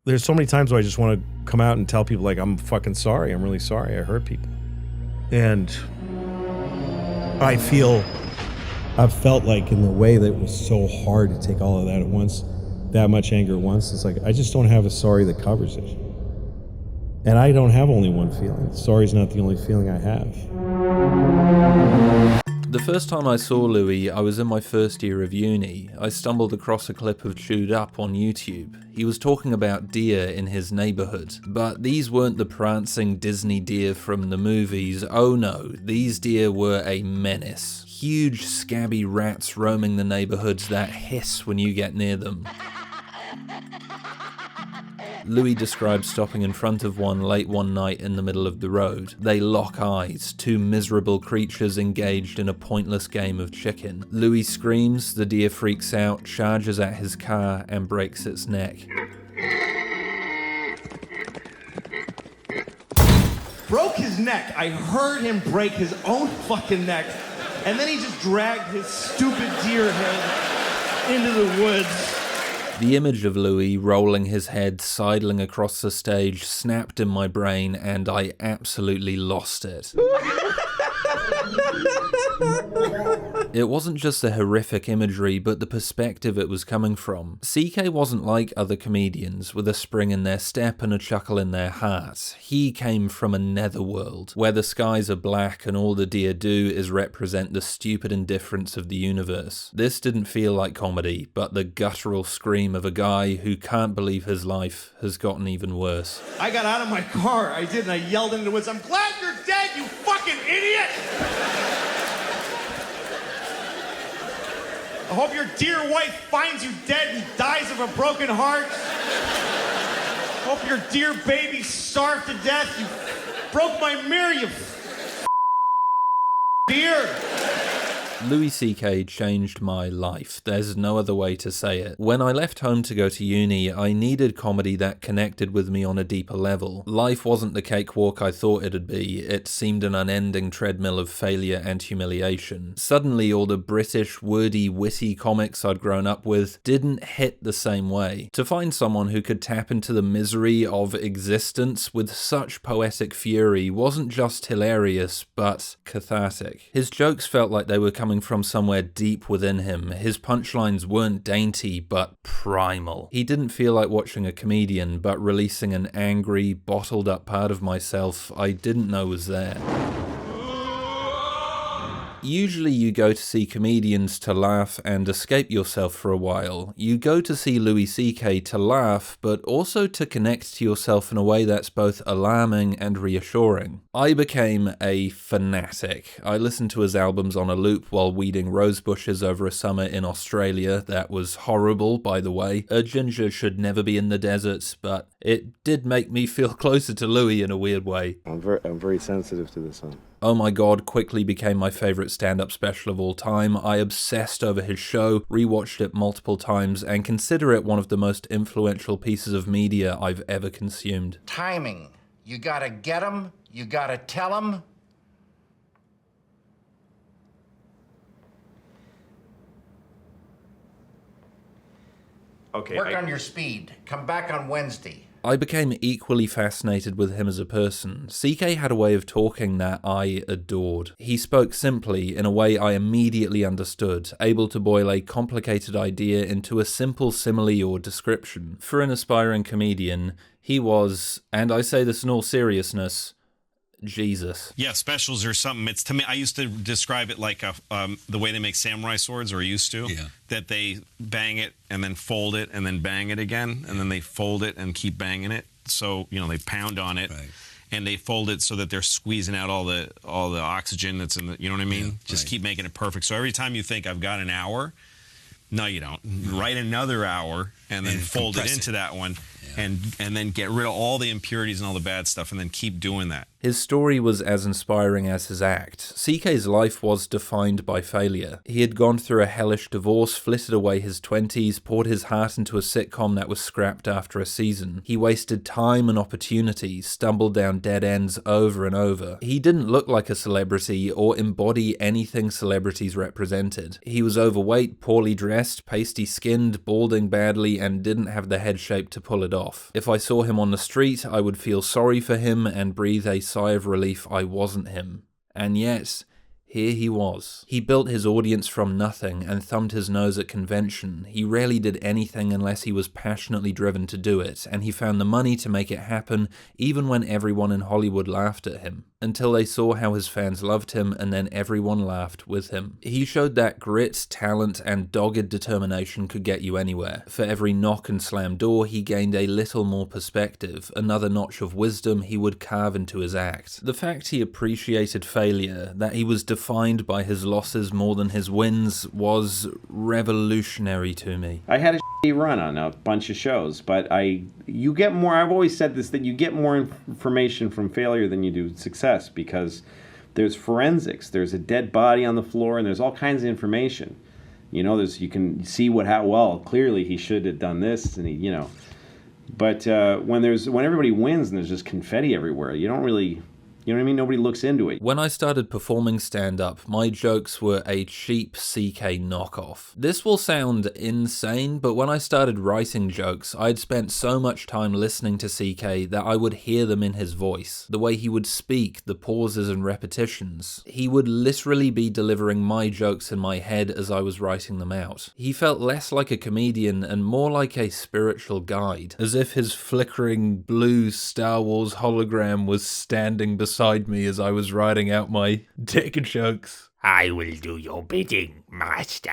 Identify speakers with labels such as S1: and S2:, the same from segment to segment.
S1: There's so many times where I just want to come out and tell people, like, I'm fucking sorry. I'm really sorry. I hurt people. And I've felt like in the way that it was so hard to take all of that at once, that much anger at once, it's like, I just don't have a sorry that covers it. And I don't have only one feeling. Sorry's not the only feeling I have.
S2: The first time I saw Louis, I was in my first year of uni. I stumbled across a clip of Chewed Up on YouTube. He was talking about deer in his neighborhood, but these weren't the prancing Disney deer from the movies. Oh no, these deer were a menace. Huge scabby rats roaming the neighborhoods that hiss when you get near them. Louis describes stopping in front of one late one night in the middle of the road. They lock eyes, two miserable creatures engaged in a pointless game of chicken. Louis screams, the deer freaks out, charges at his car, and breaks its neck.
S3: Broke his neck. I heard him break his own fucking neck. And then he just dragged his stupid deer head into the woods.
S2: The image of Louis rolling his head, sidling across the stage, snapped in my brain, and I absolutely lost it. It wasn't just the horrific imagery, but the perspective it was coming from. CK wasn't like other comedians, with a spring in their step and a chuckle in their heart. He came from a netherworld, where the skies are black and all the deer do is represent the stupid indifference of the universe. This didn't feel like comedy, but the guttural scream of a guy who can't believe his life has gotten even worse.
S3: I got out of my car, I did, and I yelled into the woods, "I'm glad you're dead, you fucking idiot!" I hope your dear wife finds you dead and dies of a broken heart. I hope your dear baby starved to death. You broke my mirror, you dear.
S2: Louis CK changed my life. There's no other way to say it. When I left home to go to uni, I needed comedy that connected with me on a deeper level. Life wasn't the cakewalk I thought it'd be. It seemed an unending treadmill of failure and humiliation. Suddenly, all the British, wordy, witty comics I'd grown up with didn't hit the same way. To find someone who could tap into the misery of existence with such poetic fury wasn't just hilarious, but cathartic. His jokes felt like they were coming from somewhere deep within him. His punchlines weren't dainty, but primal. He didn't feel like watching a comedian, but releasing an angry, bottled up part of myself I didn't know was there. Usually you go to see comedians to laugh and escape yourself for a while. You go to see Louis CK to laugh, but also to connect to yourself in a way that's both alarming and reassuring. I became a fanatic. I listened to his albums on a loop while weeding rose bushes over a summer in Australia. That was horrible, by the way. A ginger should never be in the deserts, but it did make me feel closer to Louis in a weird way.
S4: I'm very sensitive to this song.
S2: Oh My God quickly became my favourite stand-up special of all time. I obsessed over his show, rewatched it multiple times, and consider it one of the most influential pieces of media I've ever consumed.
S5: Timing. You gotta get 'em, you gotta tell 'em.
S3: Okay.
S5: Work on your speed. Come back on Wednesday.
S2: I became equally fascinated with him as a person. CK had a way of talking that I adored. He spoke simply, in a way I immediately understood, able to boil a complicated idea into a simple simile or description. For an aspiring comedian, he was, and I say this in all seriousness, Jesus.
S6: Yeah, specials are something. It's, to me, I used to describe it like the way they make samurai swords, or used to. Yeah. That they bang it and then fold it and then bang it again, and then they fold it and keep banging it. So, you know, they pound on it, right, and they fold it so that they're squeezing out all the oxygen that's in the, you know what I mean? Yeah, just right, keep making it perfect. So every time you think I've got an hour, no, you don't. Write another hour and then fold it into that one. Yeah. And then get rid of all the impurities and all the bad stuff, and then keep doing that.
S2: His story was as inspiring as his act. CK's life was defined by failure. He had gone through a hellish divorce, flitted away his 20s, poured his heart into a sitcom that was scrapped after a season. He wasted time and opportunity, stumbled down dead ends over and over. He didn't look like a celebrity or embody anything celebrities represented. He was overweight, poorly dressed, pasty-skinned, balding badly, and didn't have the head shape to pull it off. off. If I saw him on the street, I would feel sorry for him and breathe a sigh of relief I wasn't him. And yet, here he was. He built his audience from nothing and thumbed his nose at convention. He rarely did anything unless he was passionately driven to do it, and he found the money to make it happen even when everyone in Hollywood laughed at him. Until they saw how his fans loved him, and then everyone laughed with him. He showed that grit, talent, and dogged determination could get you anywhere. For every knock and slam door, he gained a little more perspective, another notch of wisdom he would carve into his act. The fact he appreciated failure, that he was defined by his losses more than his wins, was revolutionary to me.
S7: I had a shitty run on a bunch of shows, but you get more, I've always said this, that you get more information from failure than you do success, because there's forensics, there's a dead body on the floor, and there's all kinds of information. You know, you can see well, clearly he should have done this, and but when everybody wins and there's just confetti everywhere, you don't really, you know what I mean? Nobody looks into it.
S2: When I started performing stand-up, my jokes were a cheap CK knockoff. This will sound insane, but when I started writing jokes, I'd spent so much time listening to CK that I would hear them in his voice. The way he would speak, the pauses and repetitions. He would literally be delivering my jokes in my head as I was writing them out. He felt less like a comedian and more like a spiritual guide, as if his flickering blue Star Wars hologram was standing beside me as I was writing out my dick jokes.
S8: I will do your bidding, master.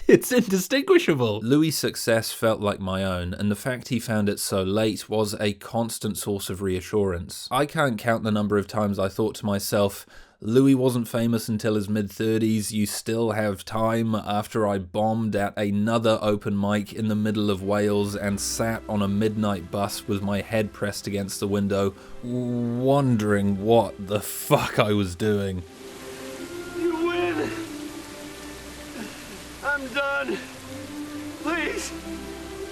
S2: It's indistinguishable. Louis' success felt like my own, and the fact he found it so late was a constant source of reassurance. I can't count the number of times I thought to myself, Louis wasn't famous until his mid-30s, you still have time, after I bombed at another open mic in the middle of Wales and sat on a midnight bus with my head pressed against the window, wondering what the fuck I was doing.
S3: You win! I'm done. Please,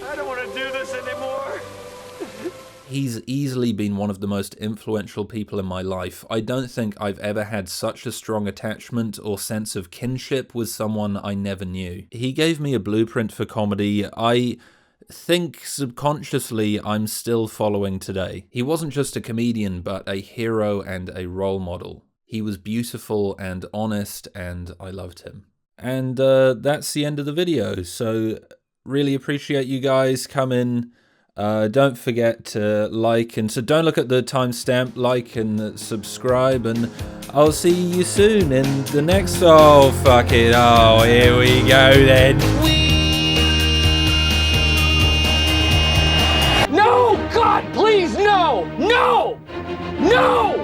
S3: I don't want to do this anymore.
S2: He's easily been one of the most influential people in my life. I don't think I've ever had such a strong attachment or sense of kinship with someone I never knew. He gave me a blueprint for comedy I think subconsciously I'm still following today. He wasn't just a comedian, but a hero and a role model. He was beautiful and honest, and I loved him. And that's the end of the video, so really appreciate you guys coming. Don't forget to like, and so don't look at the timestamp, like and subscribe, and I'll see you soon in the next, oh fuck it, oh here we go then.
S8: No! God, please, no! No! No!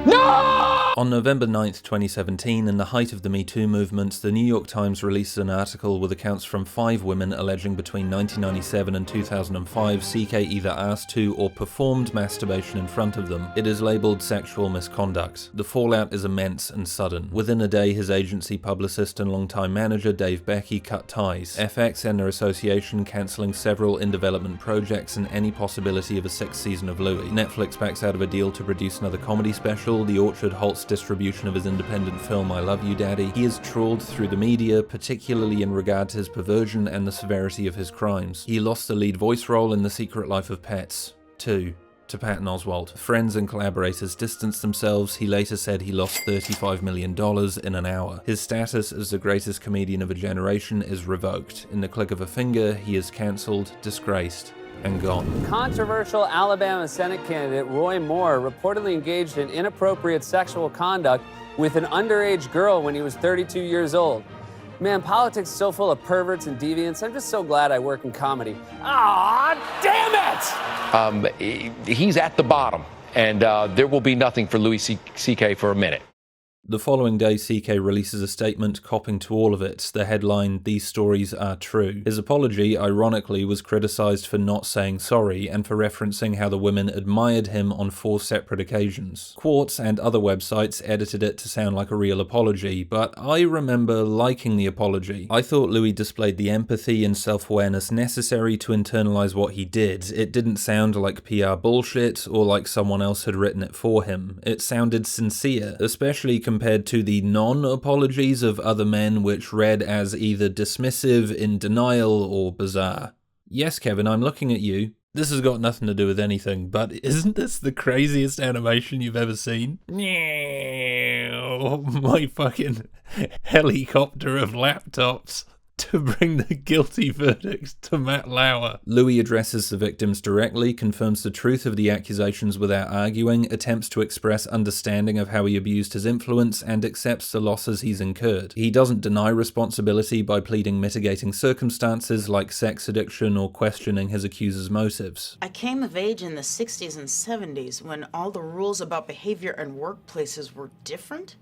S8: No!
S2: On November 9th, 2017, in the height of the MeToo movement, the New York Times released an article with accounts from 5 women alleging between 1997 and 2005 CK either asked to or performed masturbation in front of them. It is labelled sexual misconduct. The fallout is immense and sudden. Within a day, his agency publicist and longtime manager Dave Becky cut ties. FX and their association cancelling several in-development projects and any possibility of a 6th season of Louis. Netflix backs out of a deal to produce another comedy special. The Orchard halts distribution of his independent film I Love You Daddy. He is trawled through the media, particularly in regard to his perversion and the severity of his crimes. He lost the lead voice role in The Secret Life of Pets 2 to Patton Oswalt. Friends and collaborators distanced themselves. He later said he lost $35 million in an hour. His status as the greatest comedian of a generation is revoked. In the click of a finger, he is cancelled, disgraced, and gone.
S9: Controversial Alabama Senate candidate Roy Moore reportedly engaged in inappropriate sexual conduct with an underage girl when he was 32 years old. Man, politics is so full of perverts and deviants. I'm just so glad I work in comedy. Ah, damn it!
S10: He's at the bottom, and there will be nothing for Louis CK for a minute.
S2: The following day, CK releases a statement copping to all of it. The headline, "These stories are true." His apology, ironically, was criticised for not saying sorry and for referencing how the women admired him on 4 separate occasions. Quartz and other websites edited it to sound like a real apology, but I remember liking the apology. I thought Louis displayed the empathy and self-awareness necessary to internalise what he did. It didn't sound like PR bullshit or like someone else had written it for him. It sounded sincere, especially compared to the non-apologies of other men which read as either dismissive, in denial, or bizarre. Yes, Kevin, I'm looking at you. This has got nothing to do with anything, but isn't this the craziest animation you've ever seen? My fucking helicopter of laptops to bring the guilty verdict to Matt Lauer. Louis addresses the victims directly, confirms the truth of the accusations without arguing, attempts to express understanding of how he abused his influence, and accepts the losses he's incurred. He doesn't deny responsibility by pleading mitigating circumstances like sex addiction or questioning his accuser's motives.
S11: I came of age in the 60s and 70s when all the rules about behavior in workplaces were different.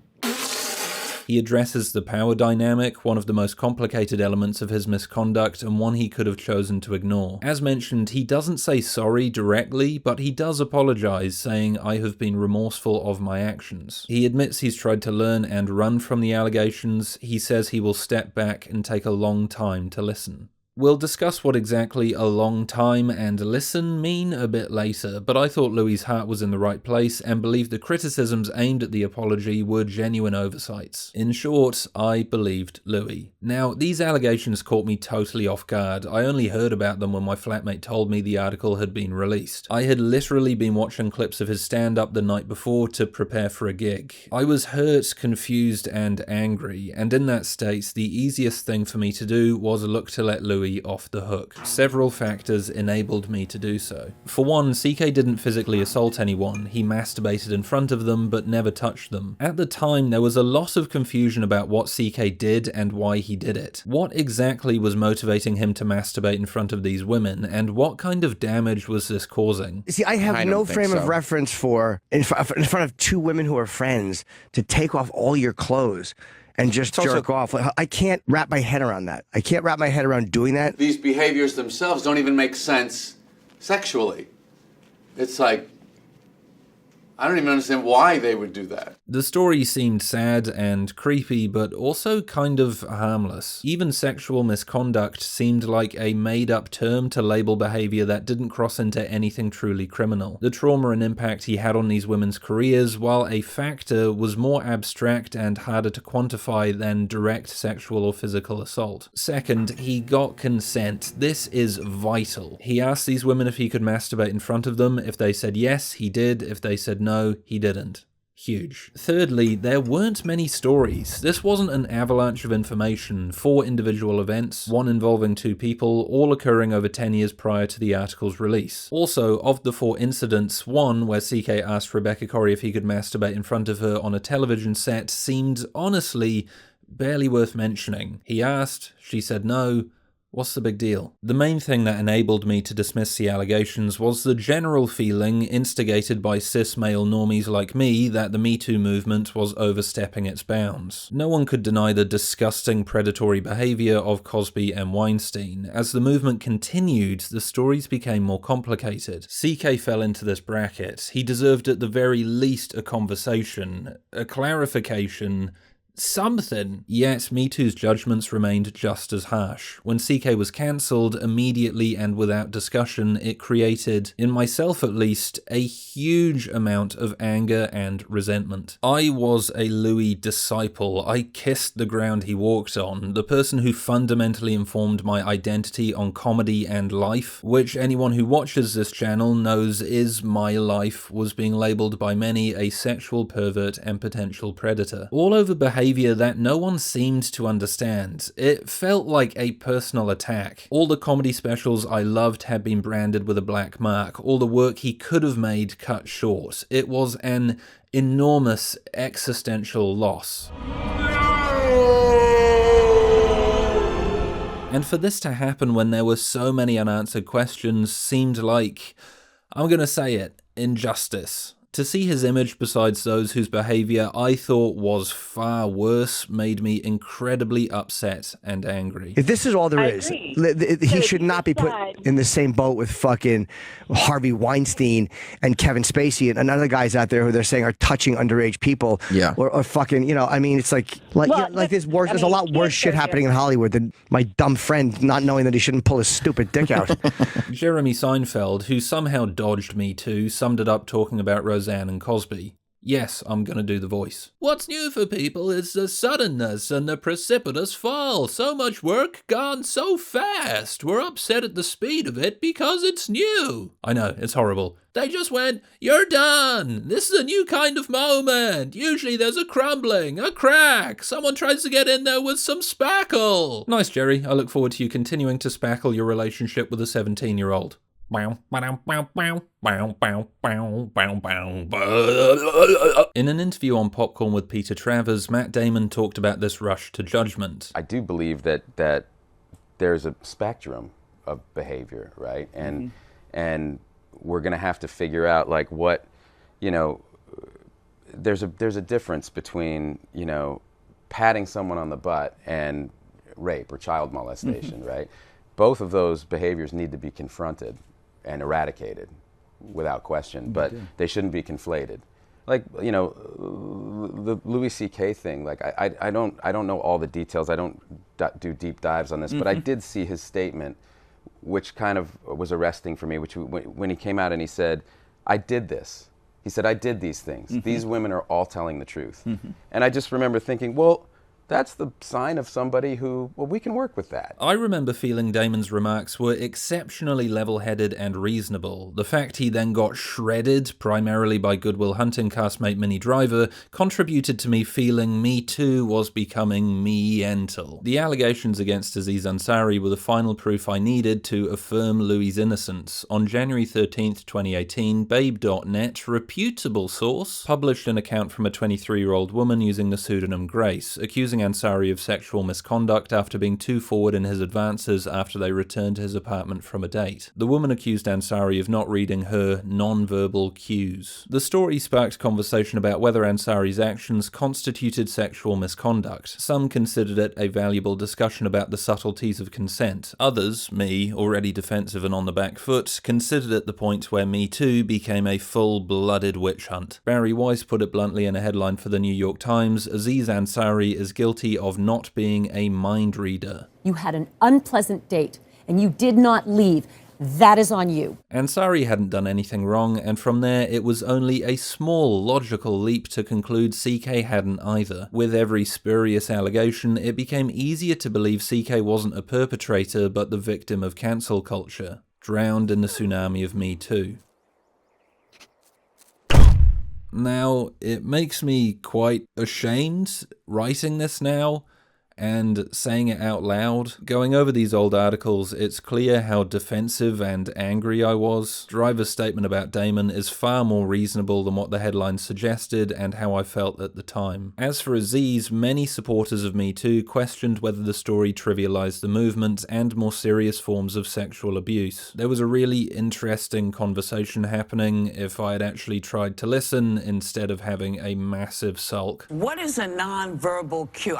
S2: He addresses the power dynamic, one of the most complicated elements of his misconduct and one he could have chosen to ignore. As mentioned, he doesn't say sorry directly, but he does apologize, saying, "I have been remorseful of my actions." He admits he's tried to learn and run from the allegations. He says he will step back and take a long time to listen. We'll discuss what exactly a long time and listen mean a bit later, but I thought Louis' heart was in the right place and believed the criticisms aimed at the apology were genuine oversights. In short, I believed Louis. Now, these allegations caught me totally off guard. I only heard about them when my flatmate told me the article had been released. I had literally been watching clips of his stand-up the night before to prepare for a gig. I was hurt, confused, and angry, and in that state, the easiest thing for me to do was look to let Louis off the hook. Several factors enabled me to do so. For one, CK didn't physically assault anyone. He masturbated in front of them but never touched them. At the time, there was a lot of confusion about what CK did and why he did it. What exactly was motivating him to masturbate in front of these women, and what kind of damage was this causing?
S12: See, I have no frame of reference for, in front of two women who are friends, to take off all your clothes and just jerk off. I can't wrap my head around that. I can't wrap my head around doing that.
S13: These behaviors themselves don't even make sense sexually. It's like, I don't even understand why they would do that.
S2: The story seemed sad and creepy, but also kind of harmless. Even sexual misconduct seemed like a made-up term to label behavior that didn't cross into anything truly criminal. The trauma and impact he had on these women's careers, while a factor, was more abstract and harder to quantify than direct sexual or physical assault. Second, he got consent. This is vital. He asked these women if he could masturbate in front of them. If they said yes, he did. If they said no, he didn't. Huge. Thirdly, there weren't many stories. This wasn't an avalanche of information. 4 individual events, one involving 2 people, all occurring over 10 years prior to the article's release. Also, of the 4 incidents, one where CK asked Rebecca Corrie if he could masturbate in front of her on a television set seemed, honestly, barely worth mentioning. He asked, she said no. What's the big deal? The main thing that enabled me to dismiss the allegations was the general feeling, instigated by cis male normies like me, that the MeToo movement was overstepping its bounds. No one could deny the disgusting predatory behavior of Cosby and Weinstein. As the movement continued, the stories became more complicated. CK fell into this bracket. He deserved at the very least a conversation, a clarification, something. Yet MeToo's judgments remained just as harsh. When CK was cancelled, immediately and without discussion, it created, in myself at least, a huge amount of anger and resentment. I was a Louis disciple. I kissed the ground he walked on, the person who fundamentally informed my identity on comedy and life, which anyone who watches this channel knows is my life, was being labelled by many a sexual pervert and potential predator. All over behavior that no one seemed to understand. It felt like a personal attack. All the comedy specials I loved had been branded with a black mark. All the work he could have made cut short. It was an enormous existential loss. And for this to happen when there were so many unanswered questions seemed like, I'm gonna say it, injustice. To see his image besides those whose behaviour I thought was far worse made me incredibly upset and angry.
S12: If this is all there is, he should not be put in the same boat with fucking Harvey Weinstein and Kevin Spacey and other guys out there who they're saying are touching underage people. Yeah. Or fucking, you know, I mean, it's like there's worse. There's a lot worse shit happening in Hollywood than my dumb friend not knowing that he shouldn't pull his stupid dick out.
S2: Jeremy Seinfeld, who somehow dodged Me Too, summed it up talking about Roseanne and Cosby. Yes, I'm gonna do the voice. What's new for people is the suddenness and the precipitous fall. So much work gone so fast. We're upset at the speed of it because it's new. I know, it's horrible. They just went, you're done. This is a new kind of moment. Usually there's a crumbling, a crack. Someone tries to get in there with some spackle. Nice, Jerry. I look forward to you continuing to spackle your relationship with a 17-year-old. In an interview on Popcorn with Peter Travers, Matt Damon talked about this rush to judgment.
S14: I do believe that there's a spectrum of behavior, right? And we're going to have to figure out like what, you know, there's a difference between, you know, patting someone on the butt and rape or child molestation, right? Both of those behaviors need to be confronted and eradicated without question, but they shouldn't be conflated. Like, you know, the Louis C.K. thing, like I don't know all the details, I don't do deep dives on this, but I did see his statement, which kind of was arresting for me, which when he came out and he said, I did this. He said, I did these things. These women are all telling the truth. And I just remember thinking, well, that's the sign of somebody who, well, we can work with that.
S2: I remember feeling Damon's remarks were exceptionally level-headed and reasonable. The fact he then got shredded, primarily by Good Will Hunting castmate Minnie Driver, contributed to me feeling Me Too was becoming me-ental. The allegations against Aziz Ansari were the final proof I needed to affirm Louis' innocence. On January 13th, 2018, Babe.net, reputable source, published an account from a 23-year-old woman using the pseudonym Grace, accusing Ansari of sexual misconduct after being too forward in his advances after they returned to his apartment from a date. The woman accused Ansari of not reading her non-verbal cues. The story sparked conversation about whether Ansari's actions constituted sexual misconduct. Some considered it a valuable discussion about the subtleties of consent. Others, me, already defensive and on the back foot, considered it the point where Me Too became a full-blooded witch hunt. Barry Weiss put it bluntly in a headline for the New York Times, Aziz Ansari is guilty of not being a mind reader.
S15: You had an unpleasant date and you did not leave. That is on you.
S2: Ansari hadn't done anything wrong, and from there it was only a small logical leap to conclude CK hadn't either. With every spurious allegation, it became easier to believe CK wasn't a perpetrator but the victim of cancel culture, drowned in the tsunami of Me Too. Now, it makes me quite ashamed writing this now and saying it out loud. Going over these old articles, it's clear how defensive and angry I was. Driver's statement about Damon is far more reasonable than what the headline suggested and how I felt at the time. As for Aziz, many supporters of Me Too questioned whether the story trivialized the movement and more serious forms of sexual abuse. There was a really interesting conversation happening if I had actually tried to listen instead of having a massive sulk.
S16: What is a non-verbal cue?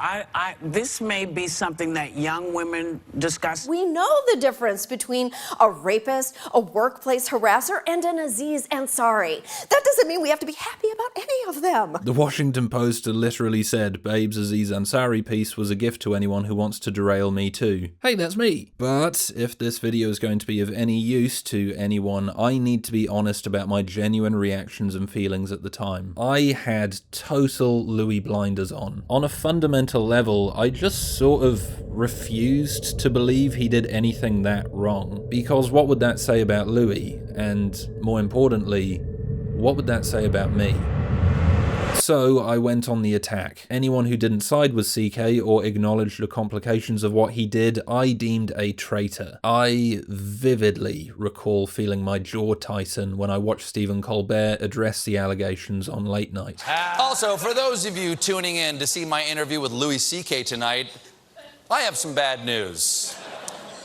S16: This may be something that young women discuss.
S17: We know the difference between a rapist, a workplace harasser, and an Aziz Ansari. That doesn't mean we have to be happy about any of them.
S2: The Washington Post literally said Babe's Aziz Ansari piece was a gift to anyone who wants to derail Me Too. Hey, that's me. But if this video is going to be of any use to anyone, I need to be honest about my genuine reactions and feelings at the time. I had total Louis blinders on. On a fundamental level, I just sort of refused to believe he did anything that wrong. Because what would that say about Louis? And more importantly, what would that say about me? So I went on the attack. Anyone who didn't side with CK or acknowledge the complications of what he did, I deemed a traitor. I vividly recall feeling my jaw tighten when I watched Stephen Colbert address the allegations on Late Night.
S18: Also, for those of you tuning in to see my interview with Louis C.K. tonight, I have some bad news.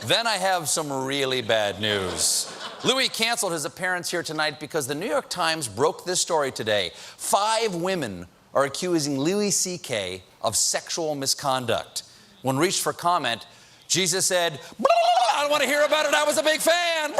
S18: Then I have some really bad news. Louis canceled his appearance here tonight because the New York Times broke this story today. 5 women are accusing Louis C.K. of sexual misconduct. When reached for comment, Jesus said, I don't want to hear about it, I was a big fan.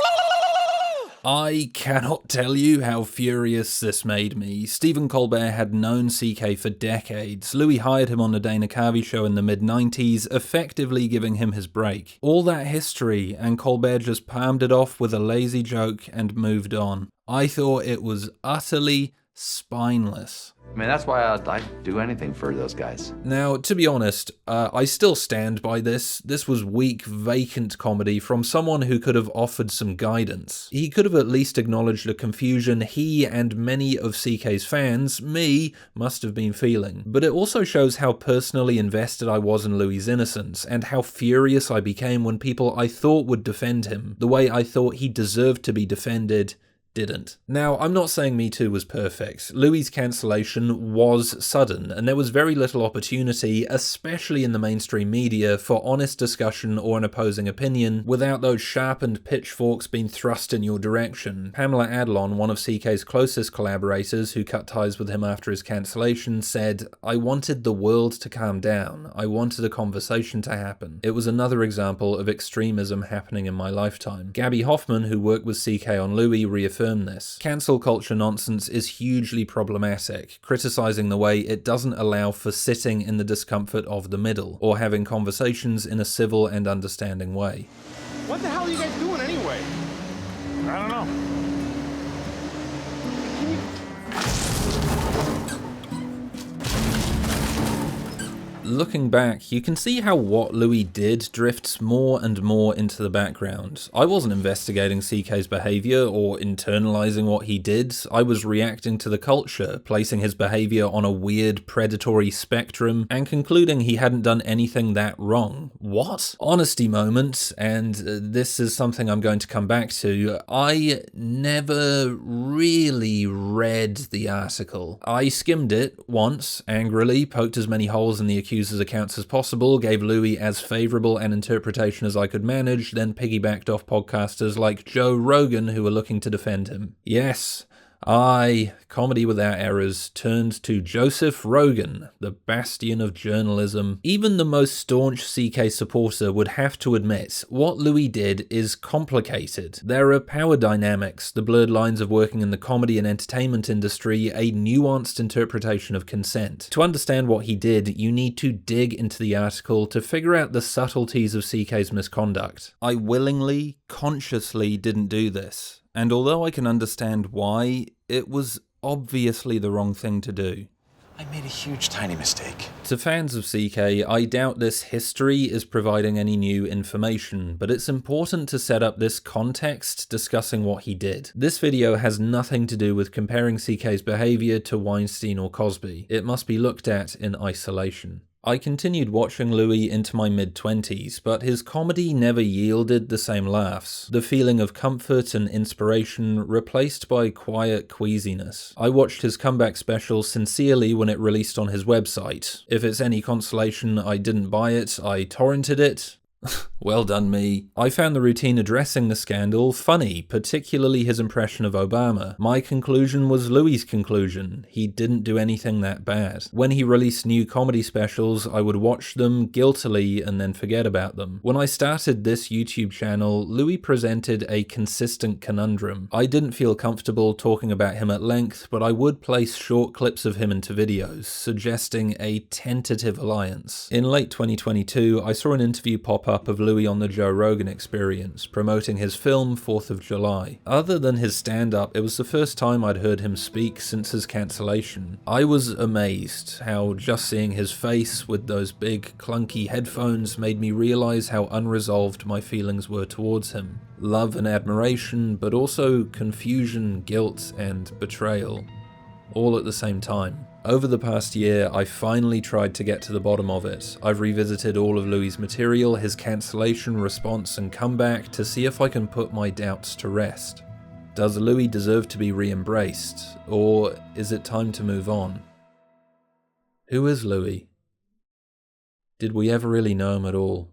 S2: I cannot tell you how furious this made me. Stephen Colbert had known CK for decades. Louis hired him on the Dana Carvey show in the mid-90s, effectively giving him his break. All that history, and Colbert just palmed it off with a lazy joke and moved on. I thought it was utterly spineless.
S10: I mean, that's why I'd do anything for those guys.
S2: Now, to be honest, I still stand by this. This was weak, vacant comedy from someone who could have offered some guidance. He could have at least acknowledged the confusion he and many of CK's fans, me, must have been feeling. But it also shows how personally invested I was in Louis' innocence, and how furious I became when people I thought would defend him, the way I thought he deserved to be defended, didn't. Now, I'm not saying MeToo was perfect. Louis' cancellation was sudden, and there was very little opportunity, especially in the mainstream media, for honest discussion or an opposing opinion without those sharpened pitchforks being thrust in your direction. Pamela Adlon, one of CK's closest collaborators who cut ties with him after his cancellation, said, "I wanted the world to calm down. I wanted a conversation to happen. It was another example of extremism happening in my lifetime." Gabby Hoffman, who worked with CK on Louis, reaffirmed this. Cancel culture nonsense is hugely problematic, criticizing the way it doesn't allow for sitting in the discomfort of the middle, or having conversations in a civil and understanding way.
S3: What the hell are you guys doing anyway? I don't know.
S2: Looking back, you can see how what Louis did drifts more and more into the background. I wasn't investigating CK's behavior or internalizing what he did. I was reacting to the culture, placing his behavior on a weird predatory spectrum, and concluding he hadn't done anything that wrong. What? Honesty moment, and this is something I'm going to come back to. I never really read the article. I skimmed it once, angrily, poked as many holes in the accuser's accounts as possible, gave Louis as favourable an interpretation as I could manage, then piggybacked off podcasters like Joe Rogan who were looking to defend him. Yes, I, comedy without errors, turned to Joseph Rogan, the bastion of journalism. Even the most staunch CK supporter would have to admit, what Louis did is complicated. There are power dynamics, the blurred lines of working in the comedy and entertainment industry, a nuanced interpretation of consent. To understand what he did, you need to dig into the article to figure out the subtleties of CK's misconduct. I willingly, consciously didn't do this. And although I can understand why, it was obviously the wrong thing to do.
S19: I made a huge tiny mistake.
S2: To fans of CK, I doubt this history is providing any new information, but it's important to set up this context discussing what he did. This video has nothing to do with comparing CK's behavior to Weinstein or Cosby. It must be looked at in isolation. I continued watching Louis into my mid-20s, but his comedy never yielded the same laughs. The feeling of comfort and inspiration replaced by quiet queasiness. I watched his comeback special sincerely when it released on his website. If it's any consolation, I didn't buy it, I torrented it. Well done me. I found the routine addressing the scandal funny, particularly his impression of Obama. My conclusion was Louis' conclusion. He didn't do anything that bad. When he released new comedy specials, I would watch them guiltily and then forget about them. When I started this YouTube channel, Louis presented a consistent conundrum. I didn't feel comfortable talking about him at length, but I would place short clips of him into videos, suggesting a tentative alliance. In late 2022, I saw an interview pop up of Louis on the Joe Rogan Experience, promoting his film 4th of July. Other than his stand-up, it was the first time I'd heard him speak since his cancellation. I was amazed how just seeing his face with those big clunky headphones made me realize how unresolved my feelings were towards him. Love and admiration, but also confusion, guilt, and betrayal. All at the same time. Over the past year, I finally tried to get to the bottom of it. I've revisited all of Louis' material, his cancellation, response, and comeback to see if I can put my doubts to rest. Does Louis deserve to be re-embraced, or is it time to move on? Who is Louis? Did we ever really know him at all?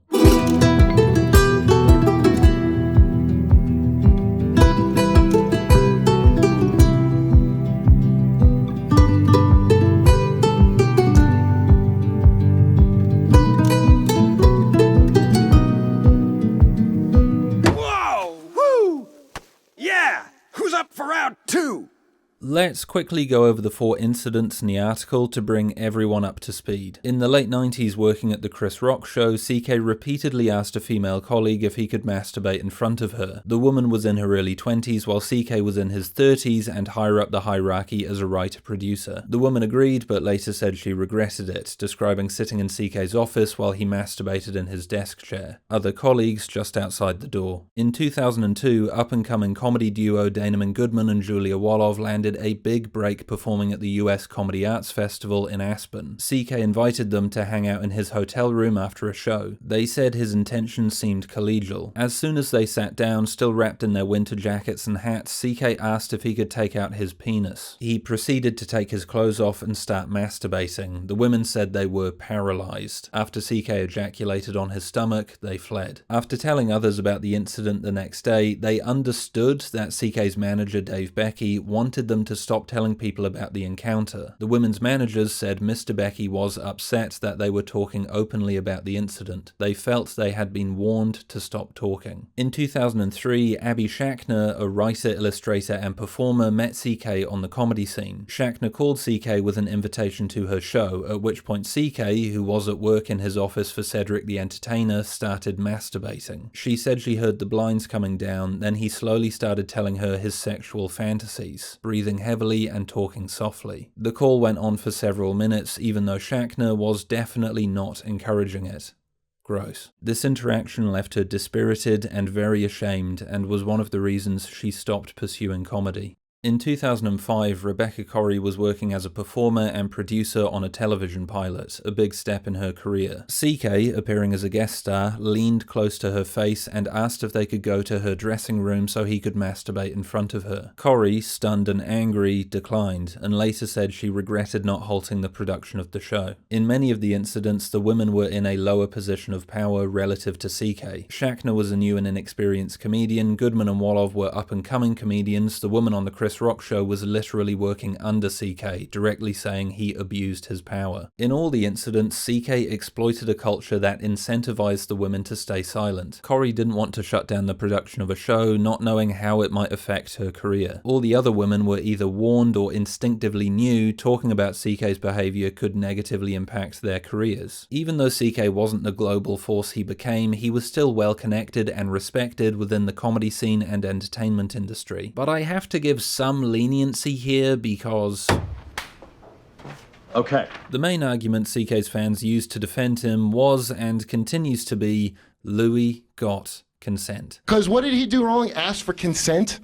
S20: For round two.
S2: Let's quickly go over the 4 incidents in the article to bring everyone up to speed. In the late 90s, working at the Chris Rock show, CK repeatedly asked a female colleague if he could masturbate in front of her. The woman was in her early 20s, while CK was in his 30s and higher up the hierarchy as a writer-producer. The woman agreed, but later said she regretted it, describing sitting in CK's office while he masturbated in his desk chair. Other colleagues just outside the door. In 2002, up-and-coming comedy duo Daneman Goodman and Julia Wolof landed a big break performing at the US Comedy Arts Festival in Aspen. CK invited them to hang out in his hotel room after a show. They said his intentions seemed collegial. As soon as they sat down, still wrapped in their winter jackets and hats, CK asked if he could take out his penis. He proceeded to take his clothes off and start masturbating. The women said they were paralyzed. After CK ejaculated on his stomach, they fled. After telling others about the incident the next day, they understood that CK's manager Dave Becky wanted them to stop telling people about the encounter. The women's managers said Mr. Becky was upset that they were talking openly about the incident. They felt they had been warned to stop talking. In 2003, Abby Schachner, a writer, illustrator, and performer, met CK on the comedy scene. Schachner called CK with an invitation to her show, at which point CK, who was at work in his office for Cedric the Entertainer, started masturbating. She said she heard the blinds coming down, then he slowly started telling her his sexual fantasies, breathing heavily and talking softly. The call went on for several minutes, even though Schachner was definitely not encouraging it. Gross. This interaction left her dispirited and very ashamed, and was one of the reasons she stopped pursuing comedy. In 2005, Rebecca Corrie was working as a performer and producer on a television pilot, a big step in her career. CK, appearing as a guest star, leaned close to her face and asked if they could go to her dressing room so he could masturbate in front of her. Corrie, stunned and angry, declined, and later said she regretted not halting the production of the show. In many of the incidents, the women were in a lower position of power relative to CK. Schachner was a new and inexperienced comedian, Goodman and Wolof were up-and-coming comedians, the woman on the Chris Rock show was literally working under CK, directly saying he abused his power. In all the incidents, CK exploited a culture that incentivized the women to stay silent. Corrie didn't want to shut down the production of a show, not knowing how it might affect her career. All the other women were either warned or instinctively knew talking about CK's behavior could negatively impact their careers. Even though CK wasn't the global force he became, he was still well connected and respected within the comedy scene and entertainment industry. But I have to give some leniency here because...
S20: Okay.
S2: The main argument CK's fans used to defend him was, and continues to be, Louis got consent.
S20: Because what did he do wrong? Ask for consent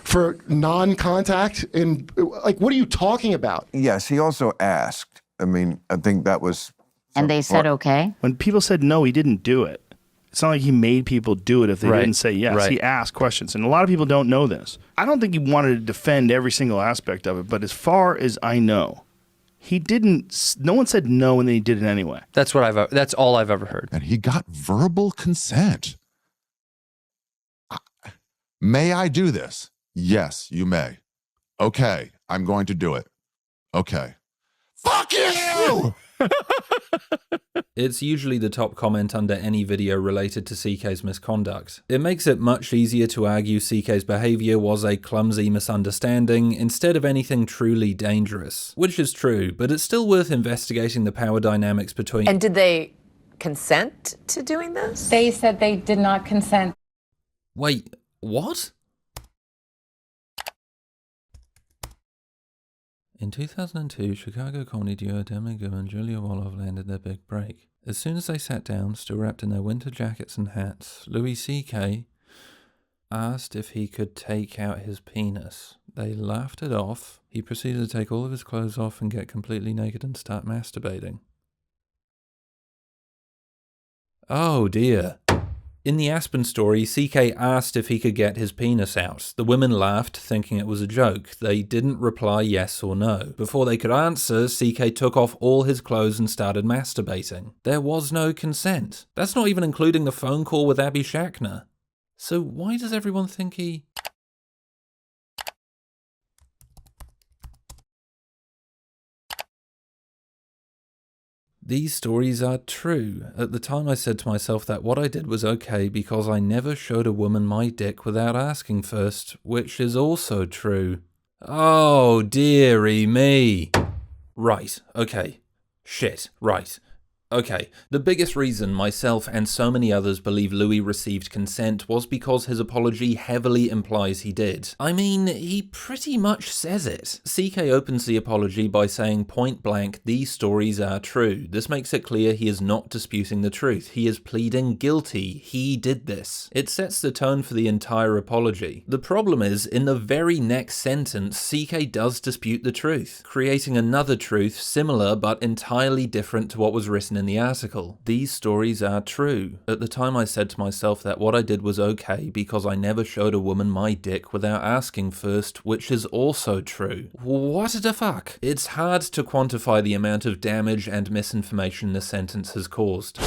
S20: for non-contact? And, like, what are you talking about?
S21: Yes, he also asked. I mean, I think that was...
S22: And they said okay?
S23: When people said no, he didn't do it. It's not like he made people do it if they didn't say yes.
S2: Right.
S23: He asked questions. And a lot of people don't know this. I don't think he wanted to defend every single aspect of it, but as far as I know, he didn't. No one said no, and then he did it anyway.
S24: That's all I've ever heard.
S25: And he got verbal consent. May I do this? Yes, you may. Okay, I'm going to do it. Okay. Fuck you!
S2: It's usually the top comment under any video related to CK's misconduct. It makes it much easier to argue CK's behavior was a clumsy misunderstanding instead of anything truly dangerous. Which is true, but it's still worth investigating the power dynamics between...
S26: And did they consent to doing this?
S27: They said they did not consent.
S2: Wait, what? In 2002, Chicago comedy duo Daneman Goodman and Julia Wolof landed their big break. As soon as they sat down, still wrapped in their winter jackets and hats, Louis CK asked if he could take out his penis. They laughed it off. He proceeded to take all of his clothes off and get completely naked and start masturbating. Oh dear. In the Aspen story, CK asked if he could get his penis out. The women laughed, thinking it was a joke. They didn't reply yes or no. Before they could answer, CK took off all his clothes and started masturbating. There was no consent. That's not even including the phone call with Abby Schachner. So why does everyone think he... These stories are true. At the time I said to myself that what I did was okay because I never showed a woman my dick without asking first, which is also true. Oh, dearie me. Right, okay. Shit, right. Okay, the biggest reason myself and so many others believe Louis received consent was because his apology heavily implies he did. I mean, he pretty much says it. CK opens the apology by saying point blank, these stories are true. This makes it clear he is not disputing the truth. He is pleading guilty. He did this. It sets the tone for the entire apology. The problem is, in the very next sentence, CK does dispute the truth, creating another truth similar but entirely different to what was written in the article. These stories are true. At the time I said to myself that what I did was okay because I never showed a woman my dick without asking first, which is also true. What the fuck? It's hard to quantify the amount of damage and misinformation this sentence has caused.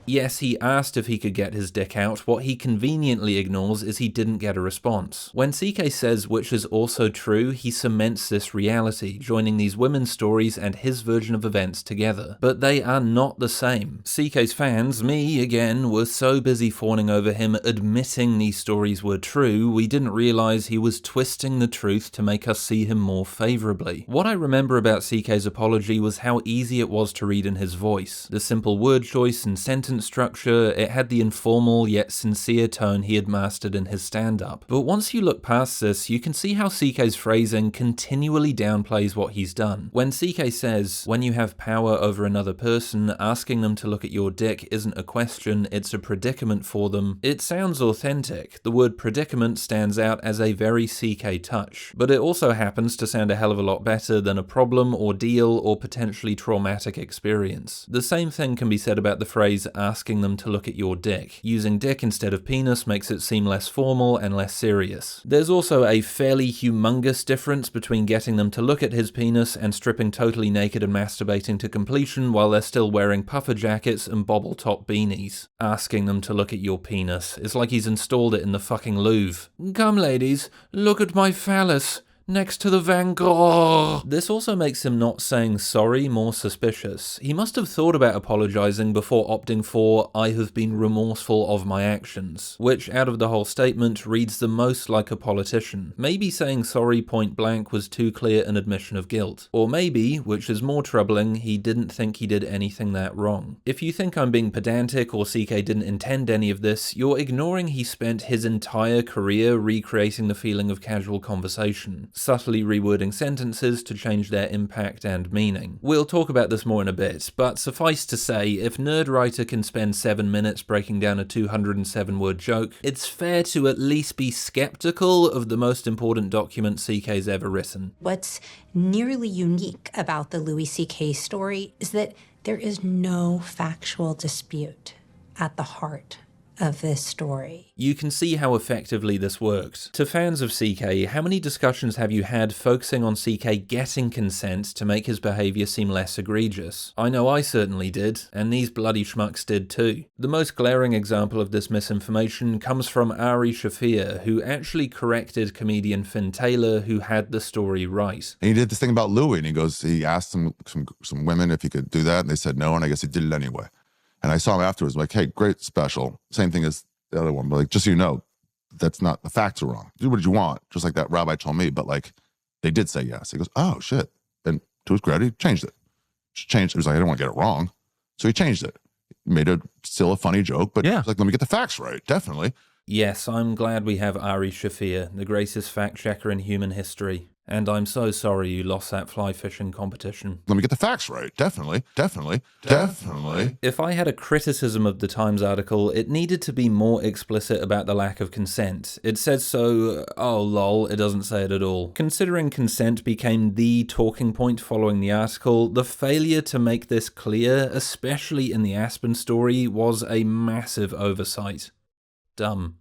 S2: Yes, he asked if he could get his dick out. What he conveniently ignores is he didn't get a response. When CK says which is also true, he cements this reality, joining these women's stories and his version of events together. But they are not the same. CK's fans, me again, were so busy fawning over him admitting these stories were true, we didn't realize he was twisting the truth to make us see him more favorably. What I remember about CK's apology was how easy it was to read in his voice. The simple word choice and sentence structure, it had the informal yet sincere tone he had mastered in his stand-up. But once you look past this, you can see how CK's phrasing continually downplays what he's done. When CK says, when you have power over another person, asking them to look at your dick isn't a question, it's a predicament for them, it sounds authentic. The word predicament stands out as a very CK touch, but it also happens to sound a hell of a lot better than a problem, ordeal, or potentially traumatic experience. The same thing can be said about the phrase asking them to look at your dick. Using dick instead of penis makes it seem less formal and less serious. There's also a fairly humongous difference between getting them to look at his penis and stripping totally naked and masturbating to completion while they're still wearing puffer jackets and bobble top beanies. Asking them to look at your penis. It's like he's installed it in the fucking Louvre. Come ladies, look at my phallus. Next to the Van Gogh. This also makes him not saying sorry more suspicious. He must have thought about apologizing before opting for, I have been remorseful of my actions, which out of the whole statement reads the most like a politician. Maybe saying sorry point blank was too clear an admission of guilt. Or maybe, which is more troubling, he didn't think he did anything that wrong. If you think I'm being pedantic or CK didn't intend any of this, you're ignoring he spent his entire career recreating the feeling of casual conversation, subtly rewording sentences to change their impact and meaning. We'll talk about this more in a bit, but suffice to say, if Nerdwriter can spend 7 minutes breaking down a 207-word joke, it's fair to at least be skeptical of the most important document CK's ever written.
S1: What's nearly unique about the Louis C.K. story is that there is no factual dispute at the heart of this story.
S2: You can see how effectively this worked. To fans of CK, how many discussions have you had focusing on CK getting consent to make his behaviour seem less egregious? I know I certainly did, and these bloody schmucks did too. The most glaring example of this misinformation comes from Ari Shaffir, who actually corrected comedian Finn Taylor, who had the story right.
S25: And he did this thing about Louis, and he asked some women if he could do that, and they said no, and I guess he did it anyway. And I saw him afterwards, like, hey, great special. Same thing as the other one. But like, just so you know, that's not, the facts are wrong. Do what you want, just like that rabbi told me. But like, they did say yes. He goes, oh, shit. And to his credit, he changed it. He was like, I didn't want to get it wrong. So he changed it. Made it still a funny joke, but yeah, like, let me get the facts right. Definitely.
S2: Yes, I'm glad we have Ari Shaffir, the greatest fact checker in human history. And I'm so sorry you lost that fly fishing competition.
S25: Let me get the facts right. Definitely.
S2: If I had a criticism of the Times article, it needed to be more explicit about the lack of consent. It says so, oh lol, it doesn't say it at all. Considering consent became the talking point following the article, the failure to make this clear, especially in the Aspen story, was a massive oversight. Dumb.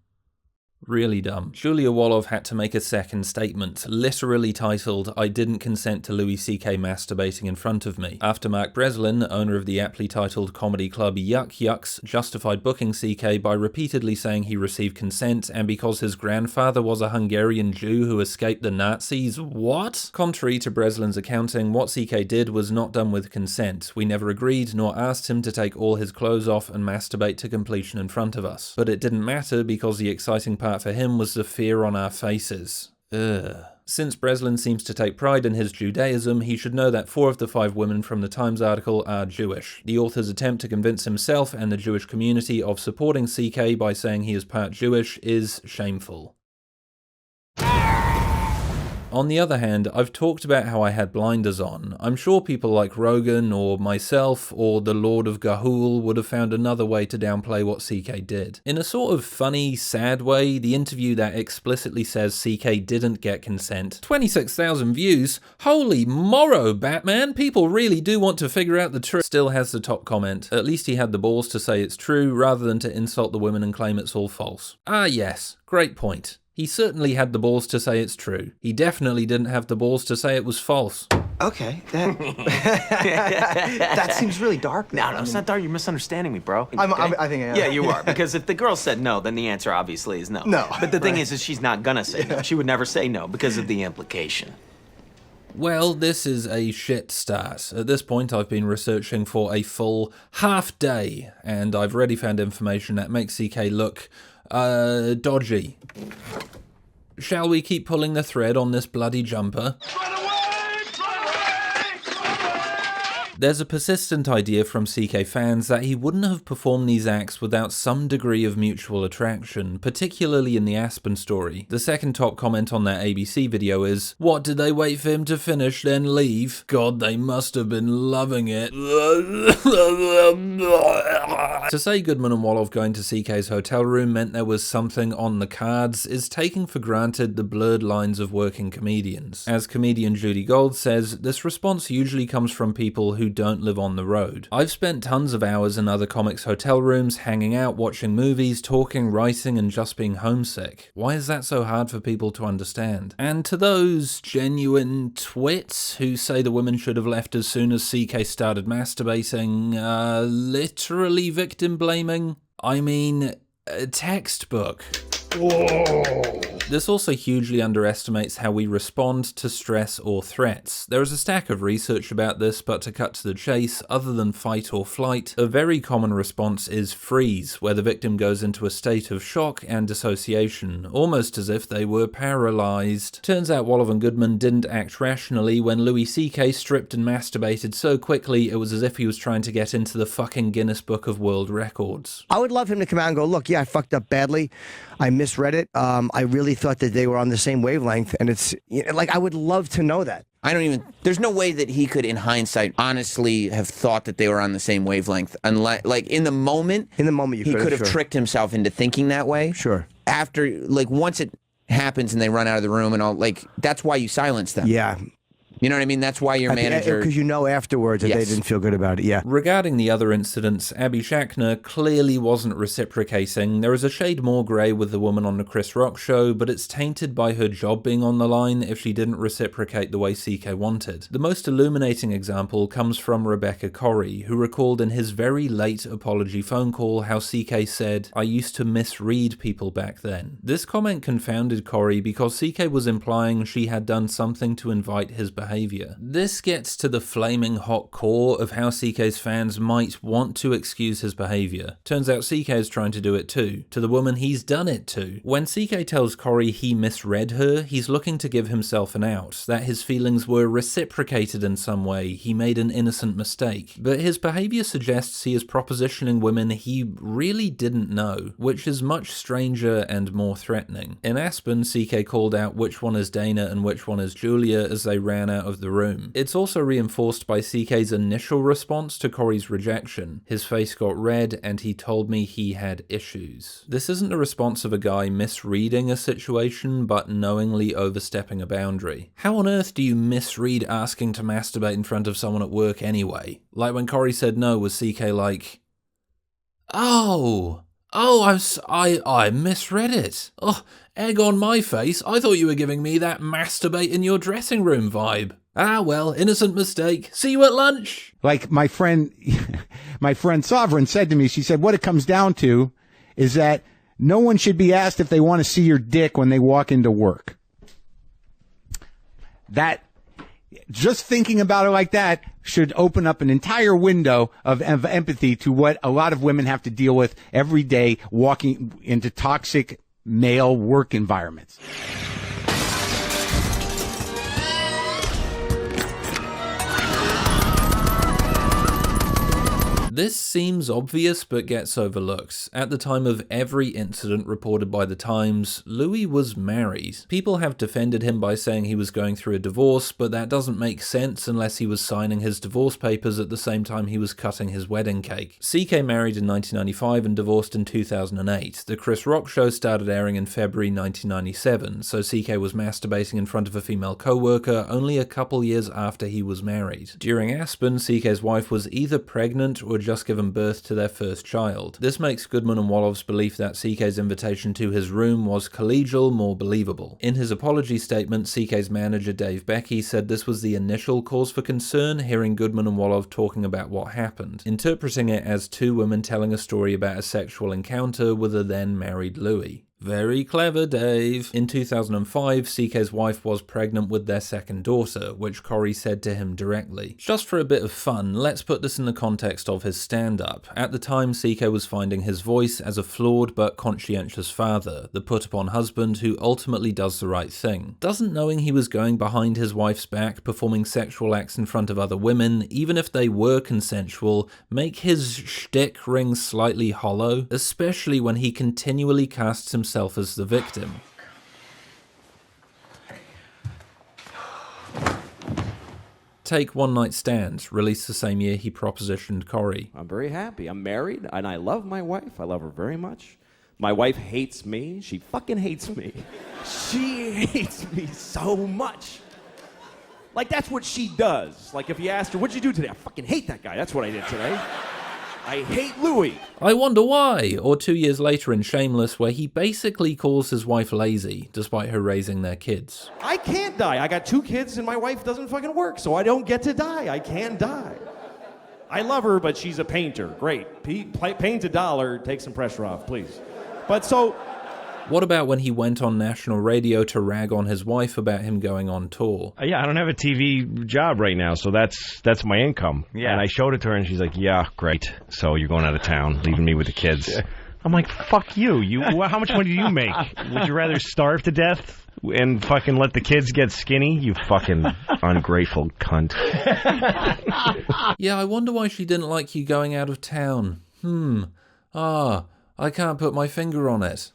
S2: Really dumb. Julia Wolof had to make a second statement, literally titled, I didn't consent to Louis C.K. masturbating in front of me, after Mark Breslin, owner of the aptly titled comedy club Yuck Yucks, justified booking C.K. by repeatedly saying he received consent and because his grandfather was a Hungarian Jew who escaped the Nazis. What? Contrary to Breslin's accounting, what C.K. did was not done with consent. We never agreed nor asked him to take all his clothes off and masturbate to completion in front of us. But it didn't matter because the exciting part for him was the fear on our faces. Ugh. Since Breslin seems to take pride in his Judaism, he should know that 4 of the 5 women from the Times article are Jewish. The author's attempt to convince himself and the Jewish community of supporting CK by saying he is part Jewish is shameful. On the other hand, I've talked about how I had blinders on. I'm sure people like Rogan or myself or the Lord of Gahul would have found another way to downplay what CK did. In a sort of funny, sad way, the interview that explicitly says CK didn't get consent. 26,000 views? Holy morrow, Batman! People really do want to figure out the truth. Still has the top comment. At least he had the balls to say it's true rather than to insult the women and claim it's all false. Ah yes, great point. He certainly had the balls to say it's true. He definitely didn't have the balls to say it was false.
S19: Okay, that that seems really dark. No, it's not dark. You're misunderstanding me, bro.
S12: I think I am.
S19: Yeah, you are. Because if the girl said no, then the answer obviously is no.
S12: No.
S19: But the thing is she's not gonna say no. She would never say no because of the implication.
S2: Well, this is a shit start. At this point, I've been researching for a full half day, and I've already found information that makes CK look dodgy. Shall we keep pulling the thread on this bloody jumper? There's a persistent idea from CK fans that he wouldn't have performed these acts without some degree of mutual attraction, particularly in the Aspen story. The second top comment on that ABC video is, "What, did they wait for him to finish then leave? God, they must have been loving it." To say Goodman and Wolof going to CK's hotel room meant there was something on the cards is taking for granted the blurred lines of working comedians. As comedian Judy Gold says, this response usually comes from people who don't live on the road. I've spent tons of hours in other comics' hotel rooms, hanging out, watching movies, talking, writing, and just being homesick. Why is that so hard for people to understand? And to those genuine twits who say the women should have left as soon as CK started masturbating, literally victim blaming? I mean, textbook. Whoa. This also hugely underestimates how we respond to stress or threats. There is a stack of research about this, but to cut to the chase, other than fight or flight, a very common response is freeze, where the victim goes into a state of shock and dissociation, almost as if they were paralyzed. Turns out Wolof and Goodman didn't act rationally when Louis CK stripped and masturbated so quickly it was as if he was trying to get into the fucking Guinness Book of World Records.
S12: I would love him to come out and go, look, yeah, I fucked up badly. I misread it. I really thought that they were on the same wavelength, and it's like I would love to know that.
S4: I don't even. There's no way that he could, in hindsight, honestly have thought that they were on the same wavelength. Unless, like, in the moment,
S12: he
S4: could have tricked himself into thinking that way.
S12: Sure.
S4: After, like, once it happens and they run out of the room and all, like, that's why you silence them.
S12: Yeah.
S4: You know what I mean? That's why your manager...
S12: Because you know afterwards that they didn't feel good about it, yeah.
S2: Regarding the other incidents, Abby Schachner clearly wasn't reciprocating. There is a shade more grey with the woman on the Chris Rock show, but it's tainted by her job being on the line if she didn't reciprocate the way CK wanted. The most illuminating example comes from Rebecca Corrie, who recalled in his very late apology phone call how CK said, "I used to misread people back then." This comment confounded Corrie because CK was implying she had done something to invite his behavior. This gets to the flaming hot core of how CK's fans might want to excuse his behavior. Turns out CK is trying to do it too, to the woman he's done it to. When CK tells Corrie he misread her, he's looking to give himself an out, that his feelings were reciprocated in some way, he made an innocent mistake. But his behavior suggests he is propositioning women he really didn't know, which is much stranger and more threatening. In Aspen, CK called out which one is Dana and which one is Julia as they ran out of the room. It's also reinforced by CK's initial response to Corrie's rejection. His face got red and he told me he had issues. This isn't the response of a guy misreading a situation but knowingly overstepping a boundary. How on earth do you misread asking to masturbate in front of someone at work anyway? Like when Corrie said no, was CK like, I misread it. Oh, egg on my face. I thought you were giving me that masturbate in your dressing room vibe. Ah, well, innocent mistake. See you at lunch.
S5: Like my friend Sovereign said to me, she said, what it comes down to is that no one should be asked if they want to see your dick when they walk into work. That, just thinking about it like that should open up an entire window of empathy to what a lot of women have to deal with every day walking into toxic male work environments.
S2: This seems obvious but gets overlooked. At the time of every incident reported by the Times, Louis was married. People have defended him by saying he was going through a divorce, but that doesn't make sense unless he was signing his divorce papers at the same time he was cutting his wedding cake. CK married in 1995 and divorced in 2008. The Chris Rock show started airing in February 1997, so CK was masturbating in front of a female co-worker only a couple years after he was married. During Aspen, CK's wife was either pregnant or just given birth to their first child. This makes Goodman and Wolof's belief that CK's invitation to his room was collegial more believable. In his apology statement, CK's manager Dave Becky said this was the initial cause for concern, hearing Goodman and Wolof talking about what happened, interpreting it as two women telling a story about a sexual encounter with a then married Louis. Very clever, Dave. In 2005, CK's wife was pregnant with their second daughter, which Corey said to him directly. Just for a bit of fun, let's put this in the context of his stand-up. At the time, CK was finding his voice as a flawed but conscientious father, the put-upon husband who ultimately does the right thing. Doesn't knowing he was going behind his wife's back, performing sexual acts in front of other women, even if they were consensual, make his shtick ring slightly hollow? Especially when he continually casts himself as the victim. Take One Night Stand, released the same year he propositioned Corey.
S6: I'm very happy. I'm married, and I love my wife. I love her very much. My wife hates me. She fucking hates me. She hates me so much. Like, that's what she does. Like, if you asked her, what'd you do today? I fucking hate that guy. That's what I did today. I hate Louis.
S2: I wonder why. Or 2 years later in Shameless, where he basically calls his wife lazy, despite her raising their kids.
S6: I can't die. I got 2 kids and my wife doesn't fucking work, so I don't get to die. I can't die. I love her, but she's a painter. Great. Paint $1, take some pressure off, please. But so...
S2: What about when he went on national radio to rag on his wife about him going on tour?
S7: Yeah, I don't have a TV job right now, so that's my income. Yeah. And I showed it to her, and she's like, yeah, great. So you're going out of town, leaving me with the kids. I'm like, fuck you. How much money do you make? Would you rather starve to death and fucking let the kids get skinny? You fucking ungrateful cunt.
S2: Yeah, I wonder why she didn't like you going out of town. I can't put my finger on it.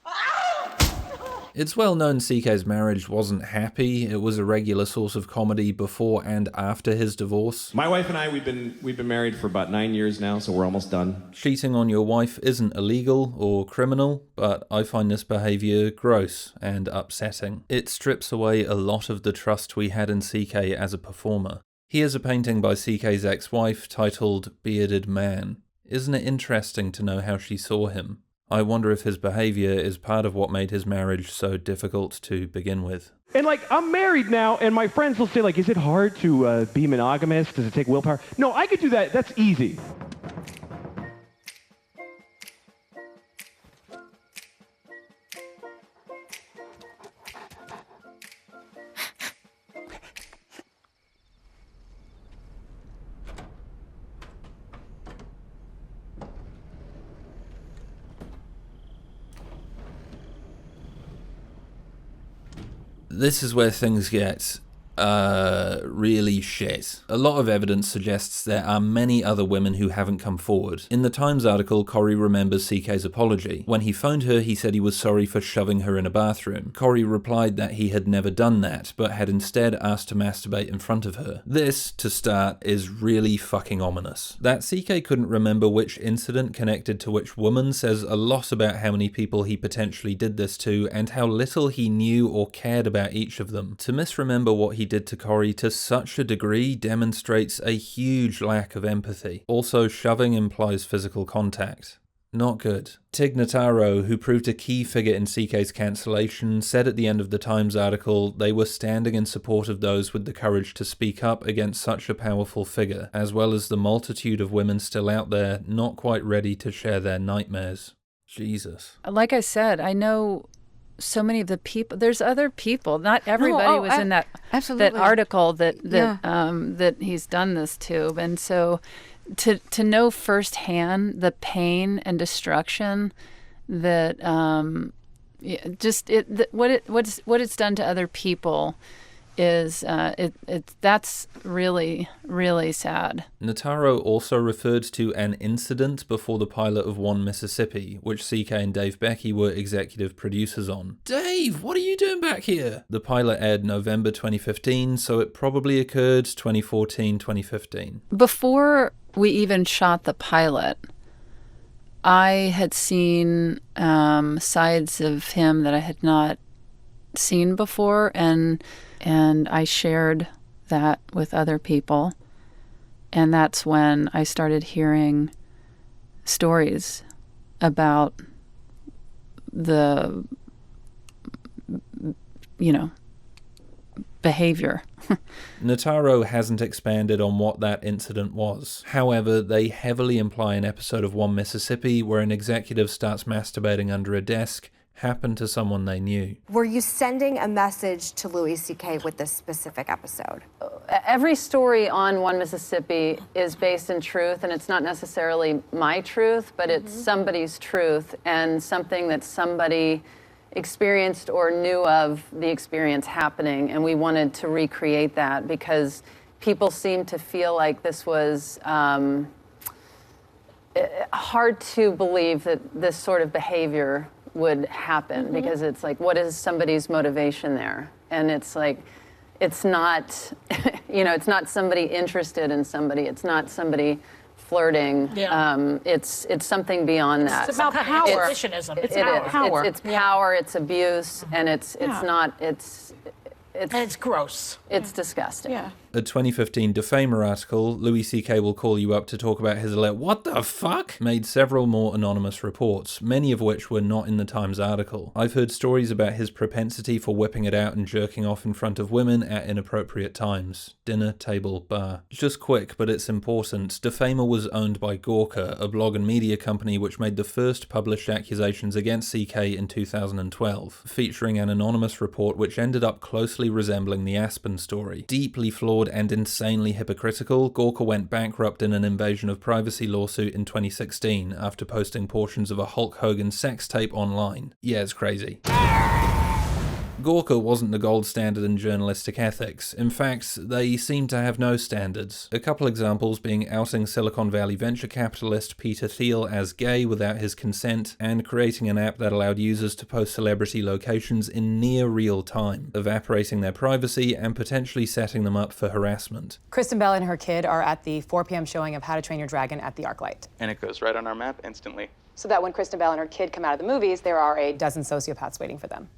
S2: It's well known CK's marriage wasn't happy. It was a regular source of comedy before and after his divorce.
S6: My wife and I, we've been married for about 9 years now, so we're almost done.
S2: Cheating on your wife isn't illegal or criminal, but I find this behavior gross and upsetting. It strips away a lot of the trust we had in CK as a performer. Here's a painting by CK's ex-wife titled Bearded Man. Isn't it interesting to know how she saw him? I wonder if his behavior is part of what made his marriage so difficult to begin with.
S6: And like, I'm married now, and my friends will say, like, is it hard to be monogamous? Does it take willpower? No, I could do that. That's easy.
S2: This is where things get really shit. A lot of evidence suggests there are many other women who haven't come forward. In the Times article, Corey remembers CK's apology. When he phoned her, he said he was sorry for shoving her in a bathroom. Corey replied that he had never done that, but had instead asked to masturbate in front of her. This, to start, is really fucking ominous. That CK couldn't remember which incident connected to which woman says a lot about how many people he potentially did this to, and how little he knew or cared about each of them. To misremember what he did to Corey to such a degree demonstrates a huge lack of empathy. Also, shoving implies physical contact. Not good. Tig Notaro, who proved a key figure in CK's cancellation, said at the end of the Times article they were standing in support of those with the courage to speak up against such a powerful figure, as well as the multitude of women still out there not quite ready to share their nightmares. Jesus.
S8: Like I said, I know so many of the people. There's other people. Not everybody was in that article that he's done this to, and so to know firsthand the pain and destruction that what it's done to other people is that's really, really sad.
S2: Notaro also referred to an incident before the pilot of One Mississippi, which CK and Dave Becky were executive producers on. Dave, what are you doing back here? The pilot aired November 2015, so it probably occurred 2014, 2015.
S8: Before we even shot the pilot, I had seen sides of him that I had not seen before, and I shared that with other people. And that's when I started hearing stories about the, behavior.
S2: Notaro hasn't expanded on what that incident was. However, they heavily imply an episode of One Mississippi where an executive starts masturbating under a desk happened to someone they knew.
S17: Were you sending a message to Louis C.K. with this specific episode?
S8: Every story on One Mississippi is based in truth, and it's not necessarily my truth, but it's somebody's truth and something that somebody experienced or knew of the experience happening, and we wanted to recreate that because people seem to feel like this was hard to believe that this sort of behavior would happen, because it's like, what is somebody's motivation there? And it's like, it's not, it's not somebody interested in somebody. It's not somebody flirting. Yeah. It's something beyond that.
S9: It's about power. It's about power.
S8: It's power. It's abuse, and it's
S9: gross.
S8: It's disgusting.
S9: Yeah.
S2: A 2015 Defamer article, Louis C.K. will call you up to talk about his what the fuck? Made several more anonymous reports, many of which were not in the Times article. I've heard stories about his propensity for whipping it out and jerking off in front of women at inappropriate times. Dinner, table, bar. Just quick, but it's important. Defamer was owned by Gawker, a blog and media company which made the first published accusations against C.K. in 2012, featuring an anonymous report which ended up closely resembling the Aspen story. Deeply flawed and insanely hypocritical, Gawker went bankrupt in an invasion of privacy lawsuit in 2016 after posting portions of a Hulk Hogan sex tape online. Yeah, it's crazy. Gawker wasn't the gold standard in journalistic ethics. In fact, they seem to have no standards. A couple examples being outing Silicon Valley venture capitalist Peter Thiel as gay without his consent, and creating an app that allowed users to post celebrity locations in near real time, evaporating their privacy and potentially setting them up for harassment.
S11: Kristen Bell and her kid are at the 4 p.m. showing of How to Train Your Dragon at the ArcLight.
S13: And it goes right on our map instantly.
S11: So that when Kristen Bell and her kid come out of the movies, there are a dozen sociopaths waiting for them.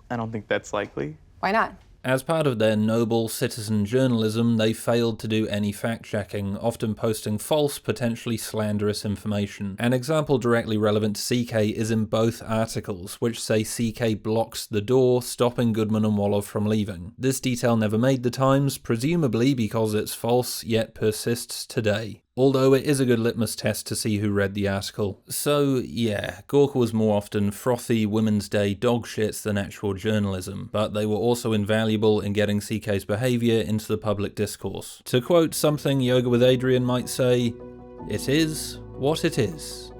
S13: I don't think that's likely.
S11: Why not?
S2: As part of their noble citizen journalism, they failed to do any fact-checking, often posting false, potentially slanderous information. An example directly relevant to CK is in both articles, which say CK blocks the door, stopping Goodman and Wolof from leaving. This detail never made the Times, presumably because it's false, yet persists today. Although it is a good litmus test to see who read the article. So yeah, Gawker was more often frothy Women's Day dog shits than actual journalism, but they were also invaluable in getting CK's behaviour into the public discourse. To quote something Yoga with Adrian might say, "It is what it is."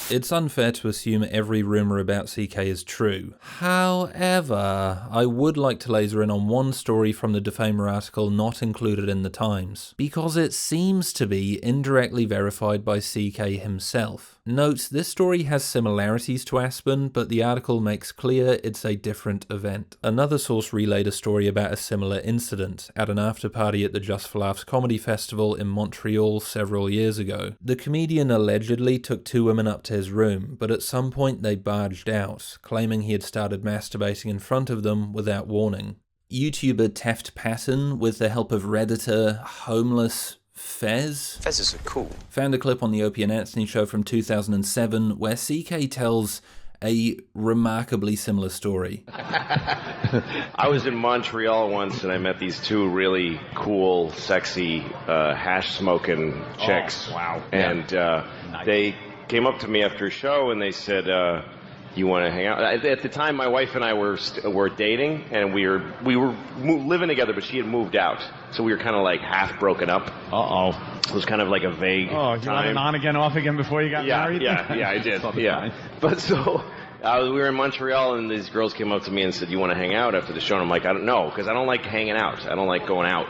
S2: It's unfair to assume every rumour about CK is true. However, I would like to laser in on one story from the Defamer article not included in the Times, because it seems to be indirectly verified by CK himself. Note, this story has similarities to Aspen, but the article makes clear it's a different event. Another source relayed a story about a similar incident at an after-party at the Just for Laughs Comedy Festival in Montreal several years ago. The comedian allegedly took 2 women up to his room, but at some point they barged out, claiming he had started masturbating in front of them without warning. YouTuber Teft Patton, with the help of Redditor Homeless Fez?
S14: Fezes are cool.
S2: Found a clip on the Opie and Anthony show from 2007 where CK tells a remarkably similar story.
S7: I was in Montreal once and I met these 2 really cool, sexy, hash-smoking chicks.
S14: Oh, wow.
S7: And
S14: Nice.
S7: They came up to me after a show and they said, you want to hang out? At the time, my wife and I were dating, and we were living together, but she had moved out, so we were kind of like half broken up. It was kind of like a vague
S3: Oh, you
S7: time.
S3: went on again, off again before you got married?
S7: Yeah, I did. Yeah, but so
S6: We were in Montreal, and these girls came up to me and said, "You want to hang out after the show?" And I'm like, "I don't know, because I don't like hanging out. I don't like going out."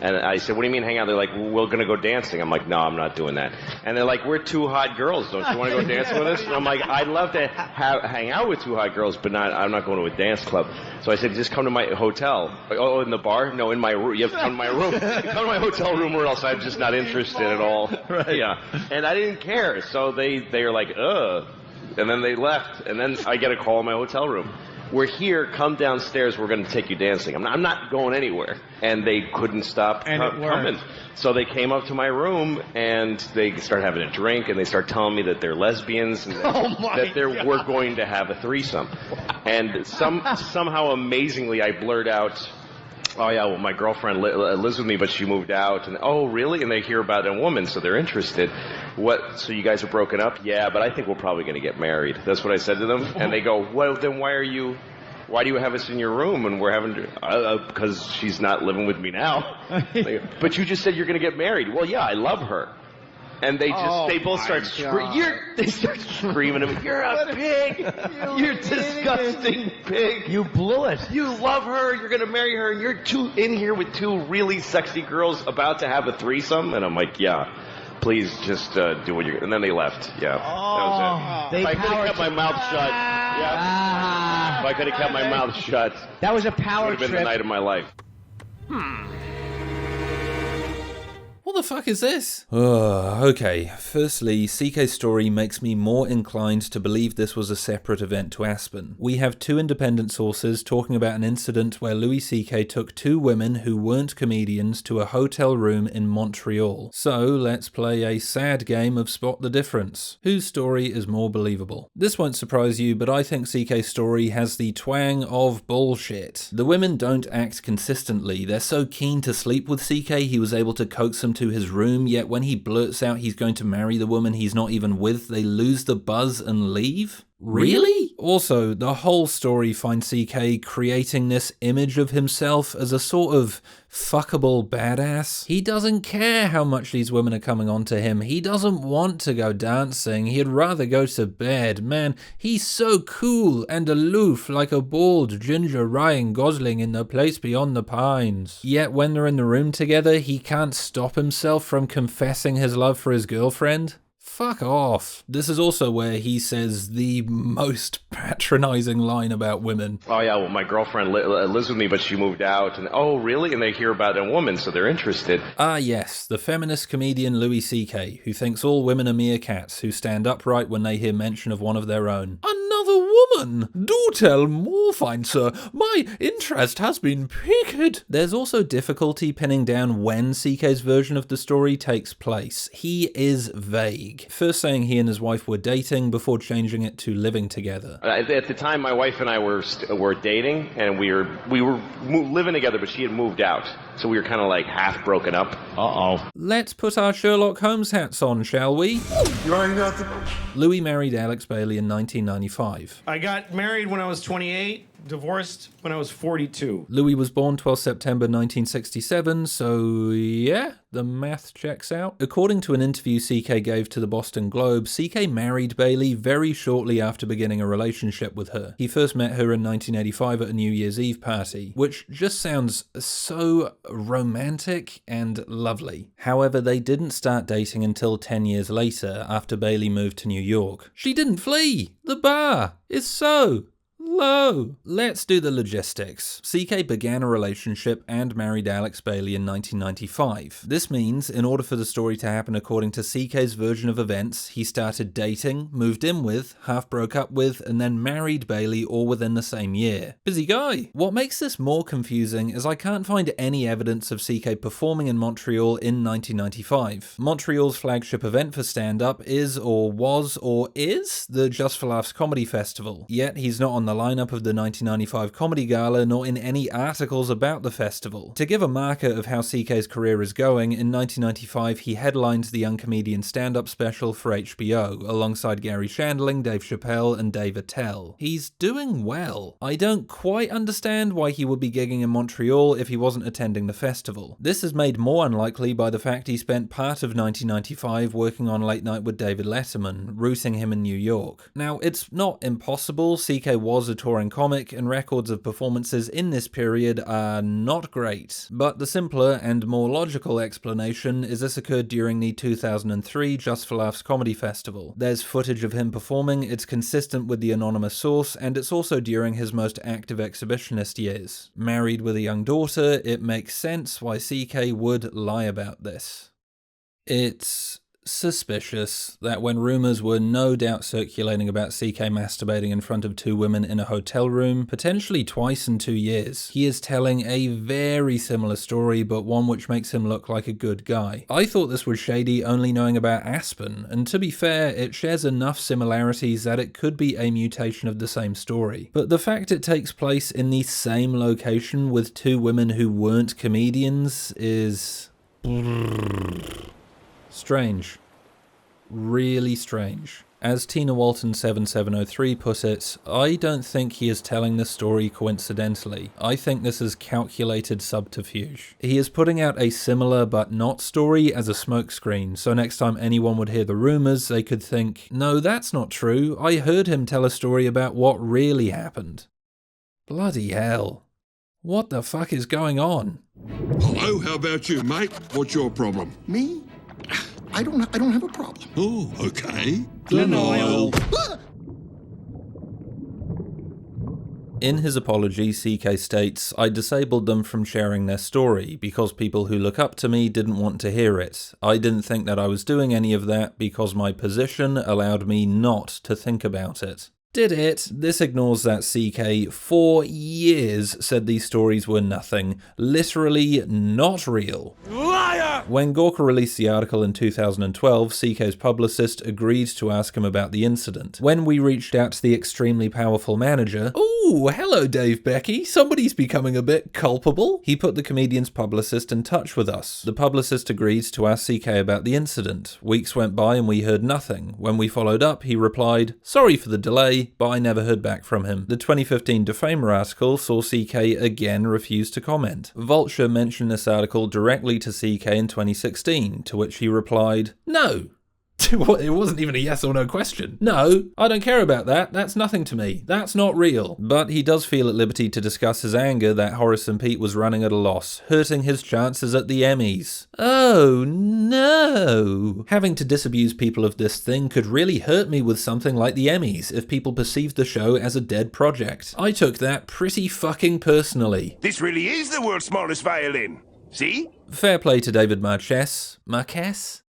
S6: And I said, "What do you mean hang out?" They're like, "We're going to go dancing." I'm like, "No, I'm not doing that." And they're like, "We're two hot girls. Don't you want to go dancing with us?" And I'm like, "I'd love to hang out with two hot girls, but I'm not going to a dance club." So I said, "Just come to my hotel." Like, "Oh, in the bar?" "No, in my room. You have to come to my room. Come to my hotel room, or else I'm just not interested at all." Right. Yeah. And I didn't care. So they were like, "Ugh." And then they left. And then I get a call in my hotel room. "We're here, come downstairs, we're going to take you dancing." I'm not going anywhere. And they couldn't stop coming. So they came up to my room, and they started having a drink, and they started telling me that they're lesbians, and that we're going to have a threesome. And somehow, amazingly, I blurt out, "Oh, yeah, well, my girlfriend lives with me, but she moved out." And, "Oh, really?" And they hear about a woman, so they're interested. "What, so you guys are broken up?" "Yeah, but I think we're probably going to get married." That's what I said to them. And they go, "Well, then why do you have us in your room?" And we're having, "Because she's not living with me now." They go, "But you just said you're going to get married." "Well, yeah, I love her." And they both start screaming. They start screaming at me, "You're a pig! You're a disgusting pig! You blew it! You love her! You're gonna marry her! And you're in here with two really sexy girls about to have a threesome!" And I'm like, "Yeah, please just do what you're." And then they left. Yeah, that was it. If I could have kept my mouth shut. Yeah. If I could have kept my mouth shut.
S10: That was a power
S6: trip. Would have been the night of my life.
S2: What the fuck is this? Okay, firstly, CK's story makes me more inclined to believe this was a separate event to Aspen. We have two independent sources talking about an incident where Louis CK took two women who weren't comedians to a hotel room in Montreal. So let's play a sad game of spot the difference. Whose story is more believable? This won't surprise you, but I think CK's story has the twang of bullshit. The women don't act consistently. They're so keen to sleep with CK, he was able to coax them to his room, yet when he blurts out he's going to marry the woman he's not even with, they lose the buzz and leave? Really? Also, the whole story finds CK creating this image of himself as a sort of fuckable badass. He doesn't care how much these women are coming on to him. He doesn't want to go dancing. He'd rather go to bed. Man, he's so cool and aloof, like a bald ginger Ryan Gosling in The Place Beyond the Pines. Yet when they're in the room together, he can't stop himself from confessing his love for his girlfriend. Fuck off. This is also where he says the most patronizing line about women.
S6: "Oh, yeah, well, my girlfriend lives with me, but she moved out." And, "Oh, really?" And they hear about a woman, so they're interested.
S2: Ah, yes, the feminist comedian Louis CK, who thinks all women are meerkats who stand upright when they hear mention of one of their own. Another woman? Do tell more, fine sir. My interest has been piqued. There's also difficulty pinning down when CK's version of the story takes place. He is vague. First saying he and his wife were dating before changing it to living together.
S6: At the time, my wife and I were dating, and we were living together, but she had moved out. So we were kind of like half broken up.
S2: Uh-oh. Let's put our Sherlock Holmes hats on, shall we?
S3: You ain't nothing.
S2: Louis married Alex Bailey in 1995.
S3: I got married when I was 28. Divorced when I was 42.
S2: Louis was born 12 September 1967, so yeah, the math checks out. According to an interview CK gave to the Boston Globe, CK married Bailey very shortly after beginning a relationship with her. He first met her in 1985 at a New Year's Eve party, which just sounds so romantic and lovely. However, they didn't start dating until 10 years later after Bailey moved to New York. She didn't flee! The bar is so low. Let's do the logistics. CK began a relationship and married Alex Bailey in 1995. This means, in order for the story to happen according to CK's version of events, he started dating, moved in with, half broke up with, and then married Bailey all within the same year. Busy guy. What makes this more confusing is I can't find any evidence of CK performing in Montreal in 1995. Montreal's flagship event for stand-up is, or was, or is, the Just for Laughs Comedy Festival. Yet he's not on the the lineup of the 1995 Comedy Gala nor in any articles about the festival. To give a marker of how CK's career is going, in 1995 he headlines the Young Comedian stand-up special for HBO, alongside Gary Shandling, Dave Chappelle, and Dave Attell. He's doing well. I don't quite understand why he would be gigging in Montreal if he wasn't attending the festival. This is made more unlikely by the fact he spent part of 1995 working on Late Night with David Letterman, rooting him in New York. Now, it's not impossible. CK was a touring comic, and records of performances in this period are not great. But the simpler and more logical explanation is this occurred during the 2003 Just for Laughs Comedy Festival. There's footage of him performing, it's consistent with the anonymous source, and it's also during his most active exhibitionist years. Married with a young daughter, it makes sense why CK would lie about this. It's suspicious that when rumours were no doubt circulating about CK masturbating in front of two women in a hotel room, potentially twice in 2 years, he is telling a very similar story, but one which makes him look like a good guy. I thought this was shady only knowing about Aspen, and to be fair, it shares enough similarities that it could be a mutation of the same story. But the fact it takes place in the same location with two women who weren't comedians is strange. Really strange. As Tina Walton 7703 put it, I don't think he is telling this story coincidentally. I think this is calculated subterfuge. He is putting out a similar but not story as a smokescreen, so next time anyone would hear the rumours, they could think, no, that's not true. I heard him tell a story about what really happened. Bloody hell. What the fuck is going on?
S10: Hello, how about you, mate? What's your problem?
S14: Me? I don't have a problem.
S10: Oh, okay. Denial.
S2: In his apology, CK states, I disabled them from sharing their story because people who look up to me didn't want to hear it. I didn't think that I was doing any of that because my position allowed me not to think about it. Did it? This ignores that CK for years said these stories were nothing, literally not real.
S10: Liar!
S2: When Gorka released the article in 2012, CK's publicist agreed to ask him about the incident. When we reached out to the extremely powerful manager, "Ooh, hello Dave Becky, somebody's becoming a bit culpable," he put the comedian's publicist in touch with us. The publicist agreed to ask CK about the incident. Weeks went by and we heard nothing. When we followed up, he replied, "Sorry for the delay, but I never heard back from him." The 2015 Defamer article saw CK again refuse to comment. Vulture mentioned this article directly to CK in 2016, to which he replied, "No." It wasn't even a yes or no question. "No, I don't care about that. That's nothing to me. That's not real." But he does feel at liberty to discuss his anger that Horace and Pete was running at a loss, hurting his chances at the Emmys. Oh no. Having to disabuse people of this thing could really hurt me with something like the Emmys if people perceived the show as a dead project. I took that pretty fucking personally.
S10: This really is the world's smallest violin. See?
S2: Fair play to David Marquez?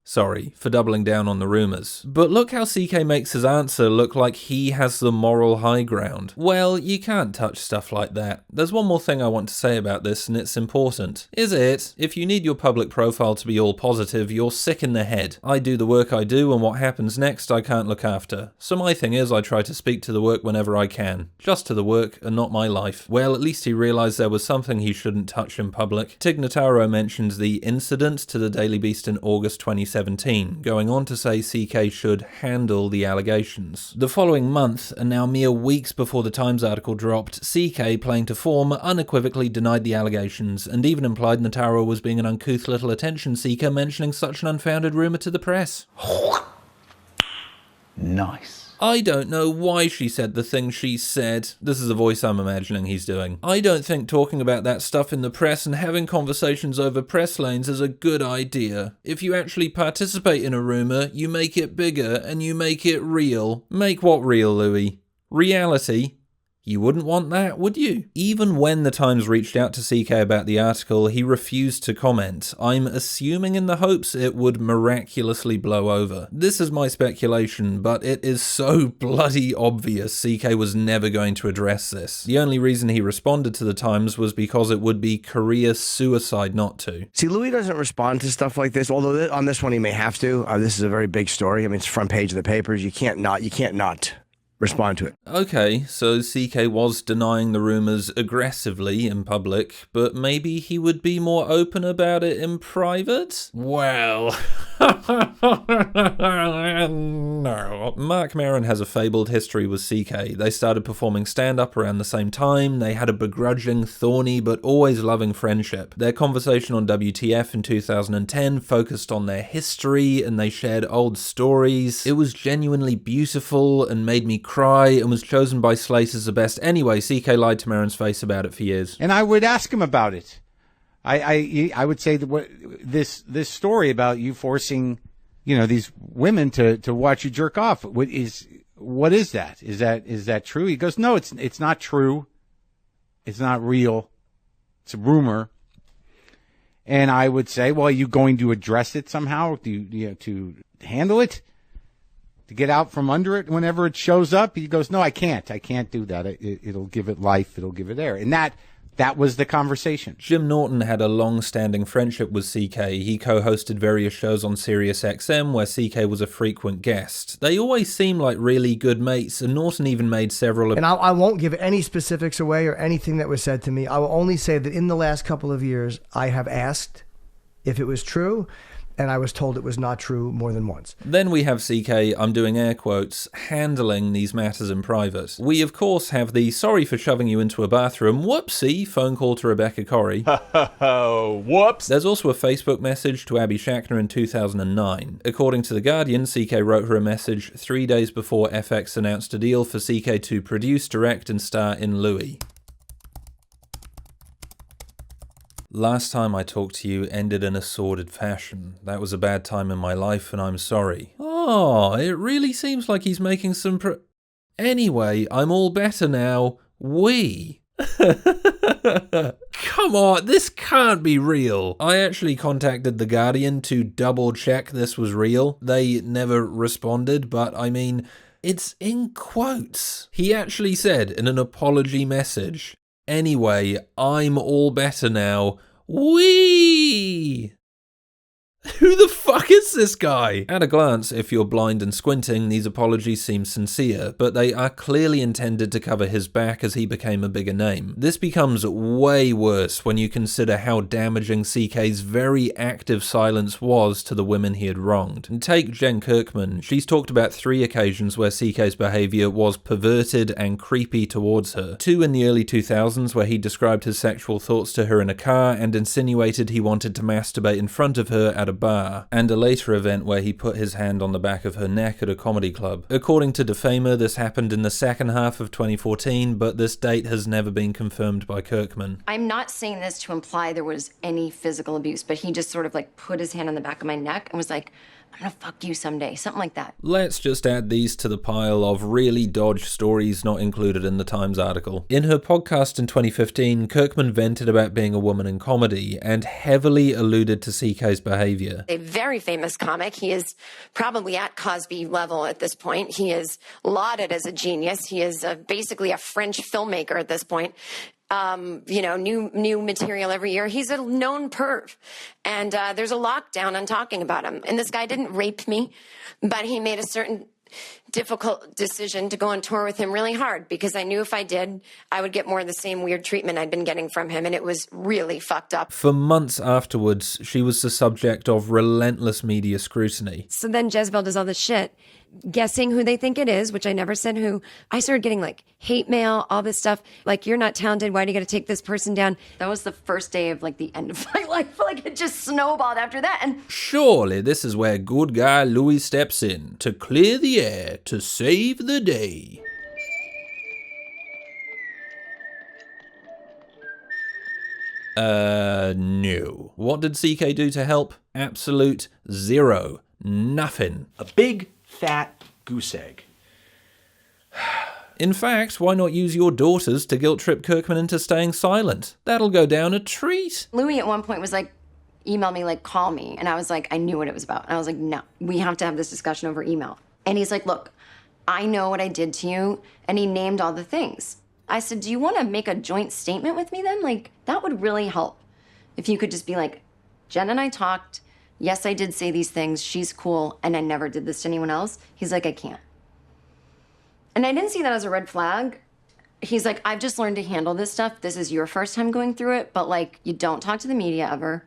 S2: Sorry, for doubling down on the rumours. But look how CK makes his answer look like he has the moral high ground. Well, you can't touch stuff like that. There's one more thing I want to say about this, and it's important. Is it? If you need your public profile to be all positive, you're sick in the head. I do the work I do, and what happens next I can't look after. So my thing is I try to speak to the work whenever I can. Just to the work, and not my life. Well, at least he realised there was something he shouldn't touch in public. Tig Notaro mentions the incident to the Daily Beast in August 2017, going on to say CK should handle the allegations. The following month, and now mere weeks before the Times article dropped, CK, playing to form, unequivocally denied the allegations, and even implied Notaro was being an uncouth little attention seeker, mentioning such an unfounded rumour to the press.
S15: Nice.
S2: I don't know why she said the thing she said. This is a voice I'm imagining he's doing. I don't think talking about that stuff in the press and having conversations over press lanes is a good idea. If you actually participate in a rumour, you make it bigger and you make it real. Make what real, Louis? Reality? You wouldn't want that, would you? Even when the Times reached out to CK about the article, he refused to comment. I'm assuming in the hopes it would miraculously blow over. This is my speculation, but it is so bloody obvious CK was never going to address this. The only reason he responded to the Times was because it would be career suicide not to.
S12: See, Louis doesn't respond to stuff like this, although on this one he may have to. This is a very big story. I mean, it's front page of the papers. You can't not respond to it.
S2: Okay, so CK was denying the rumors aggressively in public, but maybe he would be more open about it in private? Well... no. Mark Maron has a fabled history with CK. They started performing stand-up around the same time. They had a begrudging, thorny, but always loving friendship. Their conversation on WTF in 2010 focused on their history, and they shared old stories. It was genuinely beautiful and made me cry, and was chosen by Slate as the best. Anyway, CK lied to Maron's face about it for years.
S5: And I would ask him about it. I would say that this story about you forcing, these women to watch you jerk off. What is that? Is that true? He goes, no, it's not true. It's not real. It's a rumor. And I would say, well, are you going to address it somehow? To handle it? To get out from under it whenever it shows up? He goes, no, I can't. I can't do that. It'll give it life. It'll give it air. And that was the conversation.
S2: Jim Norton had a long-standing friendship with CK. He co-hosted various shows on Sirius XM where CK was a frequent guest. They always seemed like really good mates, and Norton even made several...
S12: And I won't give any specifics away or anything that was said to me. I will only say that in the last couple of years, I have asked if it was true, and I was told it was not true more than once.
S2: Then we have CK, I'm doing air quotes, handling these matters in private. We, of course, have the sorry for shoving you into a bathroom, whoopsie, phone call to Rebecca Corrie.
S6: Whoops.
S2: There's also a Facebook message to Abby Schachner in 2009. According to The Guardian, CK wrote her a message 3 days before FX announced a deal for CK to produce, direct, and star in Louis. Last time I talked to you ended in a sordid fashion. That was a bad time in my life, and I'm sorry. Oh, it really seems like he's making some Anyway, I'm all better now. Come on, this can't be real. I actually contacted The Guardian to double check this was real. They never responded, but I mean, it's in quotes. He actually said in an apology message, anyway, I'm all better now. Who the fuck is this guy? At a glance, if you're blind and squinting, these apologies seem sincere, but they are clearly intended to cover his back as he became a bigger name. This becomes way worse when you consider how damaging CK's very active silence was to the women he had wronged. And take Jen Kirkman. She's talked about 3 occasions where CK's behavior was perverted and creepy towards her. 2 in the early 2000s where he described his sexual thoughts to her in a car and insinuated he wanted to masturbate in front of her at a bar, and a later event where he put his hand on the back of her neck at a comedy club. According to Defamer, this happened in the second half of 2014, but this date has never been confirmed by Kirkman.
S15: I'm not saying this to imply there was any physical abuse, but he just sort of like put his hand on the back of my neck and was like, I'm gonna fuck you someday, something like that.
S2: Let's just add these to the pile of really dodged stories not included in the Times article. In her podcast in 2015, Kirkman vented about being a woman in comedy and heavily alluded to CK's behavior.
S15: A very famous comic. He is probably at Cosby level at this point. He is lauded as a genius. He is basically a French filmmaker at this point. New material every year. He's a known perv. And there's a lockdown on talking about him. And this guy didn't rape me, but he made a certain difficult decision to go on tour with him really hard because I knew if I did, I would get more of the same weird treatment I'd been getting from him. And it was really fucked up.
S2: For months afterwards, she was the subject of relentless media scrutiny.
S15: So then Jezebel does all this shit, guessing who they think it is, which I never said who. I started getting like hate mail, all this stuff. Like, you're not talented. Why do you got to take this person down? That was the first day of like the end of my life. Like, it just snowballed after that. And
S2: surely this is where good guy Louis steps in to clear the air, to save the day. No. What did CK do to help? Absolute zero. Nothing.
S16: A big, fat goose egg.
S2: In fact, why not use your daughters to guilt-trip Kirkman into staying silent? That'll go down a treat.
S15: Louis at one point was like, email me, like, call me. And I was like, I knew what it was about. And I was like, no, we have to have this discussion over email. And he's like, look, I know what I did to you. And he named all the things. I said, do you want to make a joint statement with me then? Like, that would really help. If you could just be like, Jen and I talked. Yes, I did say these things. She's cool. And I never did this to anyone else. He's like, I can't. And I didn't see that as a red flag. He's like, I've just learned to handle this stuff. This is your first time going through it, but like, you don't talk to the media ever.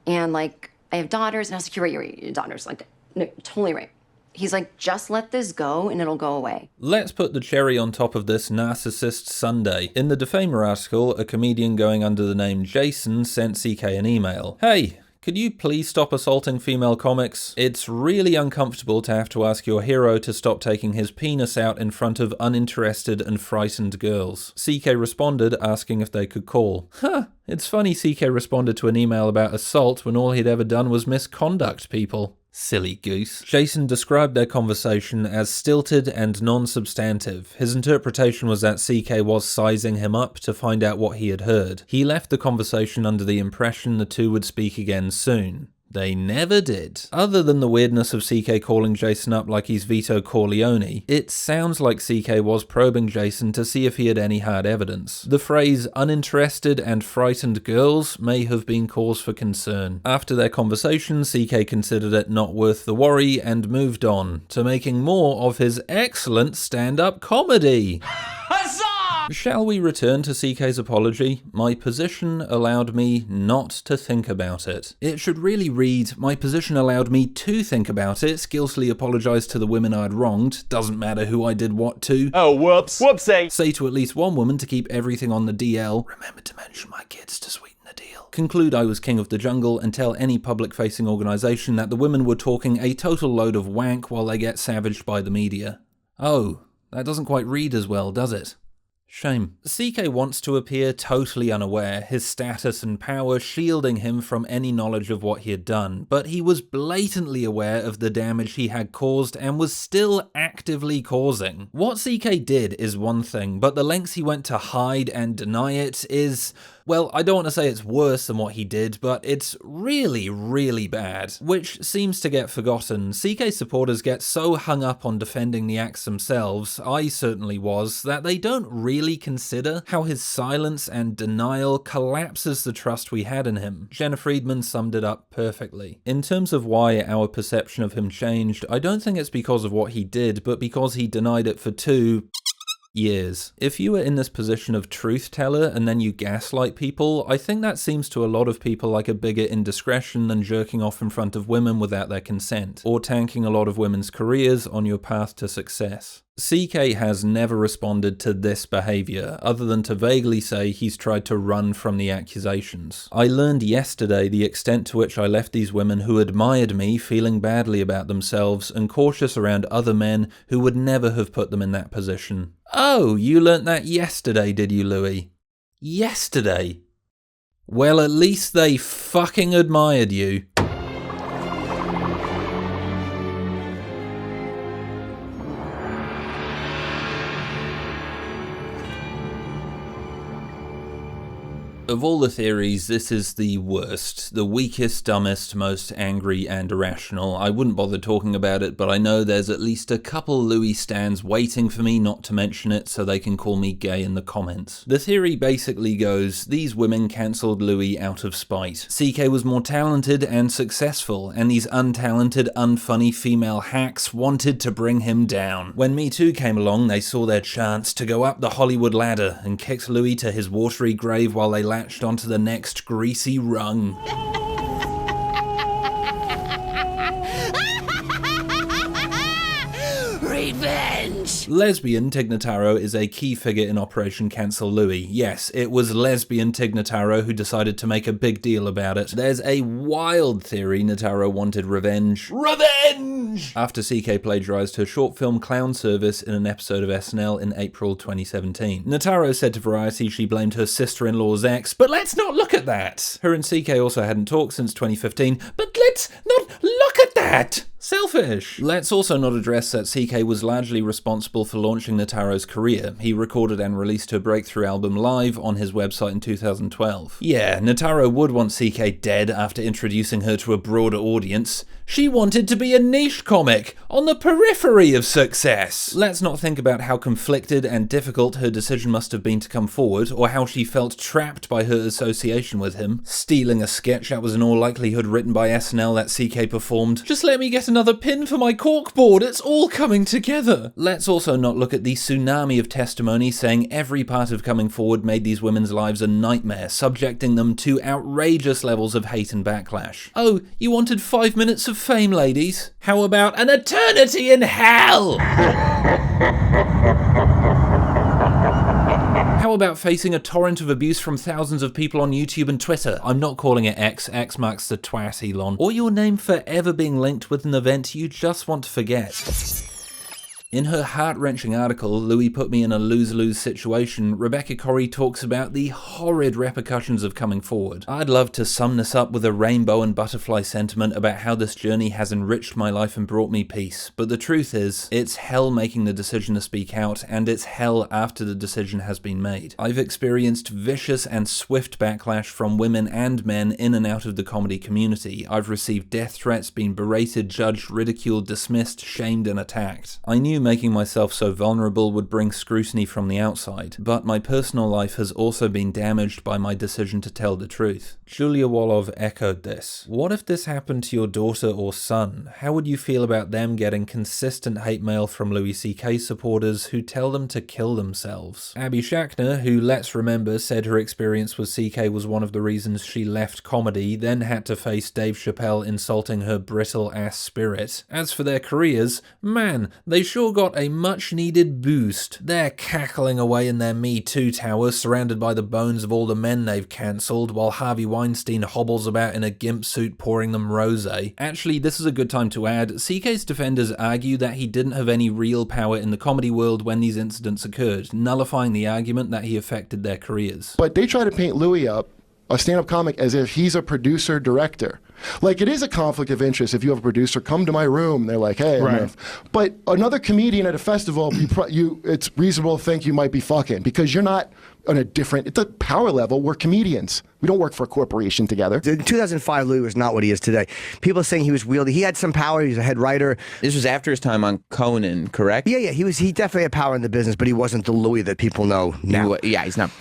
S15: And like, I have daughters. And I was like, you're right, your daughters. Like, no, totally right. He's like, just let this go and it'll go away.
S2: Let's put the cherry on top of this narcissist sundae. In the Defamer article, a comedian going under the name Jason sent CK an email. Hey, could you please stop assaulting female comics? It's really uncomfortable to have to ask your hero to stop taking his penis out in front of uninterested and frightened girls. CK responded asking if they could call. Huh, it's funny CK responded to an email about assault when all he'd ever done was misconduct people. Silly goose. Jason described their conversation as stilted and non-substantive. His interpretation was that CK was sizing him up to find out what he had heard. He left the conversation under the impression the two would speak again soon. They never did. Other than the weirdness of CK calling Jason up like he's Vito Corleone, it sounds like CK was probing Jason to see if he had any hard evidence. The phrase uninterested and frightened girls may have been cause for concern. After their conversation, CK considered it not worth the worry and moved on to making more of his excellent stand-up comedy. Shall we return to CK's apology? My position allowed me not to think about it. It should really read, my position allowed me to think about it, skillfully apologise to the women I'd wronged, doesn't matter who I did what to.
S6: Oh, whoops. Whoopsie.
S2: Say to at least one woman to keep everything on the DL. Remember to mention my kids to sweeten the deal. Conclude I was king of the jungle and tell any public-facing organisation that the women were talking a total load of wank while they get savaged by the media. Oh, that doesn't quite read as well, does it? Shame. CK wants to appear totally unaware, his status and power shielding him from any knowledge of what he had done, but he was blatantly aware of the damage he had caused and was still actively causing. What CK did is one thing, but the lengths he went to hide and deny it is... well, I don't want to say it's worse than what he did, but it's really, really bad, which seems to get forgotten. CK supporters get so hung up on defending the acts themselves, I certainly was, that they don't really consider how his silence and denial collapses the trust we had in him. Jenna Friedman summed it up perfectly. In terms of why our perception of him changed, I don't think it's because of what he did, but because he denied it for 2 years. If you were in this position of truth teller and then you gaslight people, I think that seems to a lot of people like a bigger indiscretion than jerking off in front of women without their consent, or tanking a lot of women's careers on your path to success. CK has never responded to this behaviour, other than to vaguely say he's tried to run from the accusations. I learned yesterday the extent to which I left these women who admired me feeling badly about themselves and cautious around other men who would never have put them in that position. Oh, you learnt that yesterday, did you, Louis? Yesterday? Well, at least they fucking admired you. Of all the theories, this is the worst, the weakest, dumbest, most angry and irrational. I wouldn't bother talking about it, but I know there's at least a couple Louis stans waiting for me not to mention it so they can call me gay in the comments. The theory basically goes, these women cancelled Louis out of spite. CK was more talented and successful, and these untalented, unfunny female hacks wanted to bring him down. When MeToo came along, they saw their chance to go up the Hollywood ladder and kicked Louis to his watery grave while they latched onto the next greasy rung. Revenge! Lesbian Tig Notaro is a key figure in Operation Cancel Louis. Yes, it was lesbian Tig Notaro who decided to make a big deal about it. There's a wild theory Notaro wanted revenge. Revenge! After CK plagiarized her short film Clown Service in an episode of SNL in April 2017. Notaro said to Variety she blamed her sister-in-law's ex, but let's not look at that! Her and CK also hadn't talked since 2015, but let's not look at that! Selfish. Let's also not address that CK was largely responsible for launching Notaro's career. He recorded and released her breakthrough album live on his website in 2012. Yeah, Notaro would want CK dead after introducing her to a broader audience. She wanted to be a niche comic, on the periphery of success. Let's not think about how conflicted and difficult her decision must have been to come forward, or how she felt trapped by her association with him, stealing a sketch that was in all likelihood written by SNL that CK performed. Just let me get an another pin for my corkboard. It's all coming together. Let's also not look at the tsunami of testimony saying every part of coming forward made these women's lives a nightmare, subjecting them to outrageous levels of hate and backlash. Oh, you wanted 5 minutes of fame, ladies? How about an eternity in hell? How about facing a torrent of abuse from thousands of people on YouTube and Twitter? I'm not calling it X marks the twat, Elon. Or your name forever being linked with an event you just want to forget. In her heart-wrenching article, Louis Put Me in a Lose-Lose Situation, Rebecca Corrie talks about the horrid repercussions of coming forward. I'd love to sum this up with a rainbow and butterfly sentiment about how this journey has enriched my life and brought me peace. But the truth is, it's hell making the decision to speak out, and it's hell after the decision has been made. I've experienced vicious and swift backlash from women and men in and out of the comedy community. I've received death threats, been berated, judged, ridiculed, dismissed, shamed, and attacked. I knew making myself so vulnerable would bring scrutiny from the outside, but my personal life has also been damaged by my decision to tell the truth. Julia Wolof echoed this. What if this happened to your daughter or son? How would you feel about them getting consistent hate mail from Louis CK supporters who tell them to kill themselves? Abby Schachner, who, let's remember, said her experience with CK was one of the reasons she left comedy, then had to face Dave Chappelle insulting her brittle-ass spirit. As for their careers, man, they sure got a much-needed boost. They're cackling away in their MeToo tower, surrounded by the bones of all the men they've cancelled, while Harvey Weinstein hobbles about in a gimp suit pouring them rosé. Actually, this is a good time to add, CK's defenders argue that he didn't have any real power in the comedy world when these incidents occurred, nullifying the argument that he affected their careers.
S18: But they try to paint Louis up, a stand-up comic, as if he's a producer-director. Like, it is a conflict of interest if you have a producer come to my room and they're like, hey,
S20: Right.
S18: but another comedian at a festival, it's reasonable to think you might be fucking, because you're not on a different, it's a power level. We're comedians. We don't work for a corporation together.
S12: In 2005, Louis was not what he is today. People saying he was wieldy. He had some power. He was a head writer.
S4: This was after his time on Conan, correct?
S12: Yeah. He definitely had power in the business, but he wasn't the Louis that people know now.
S4: He's not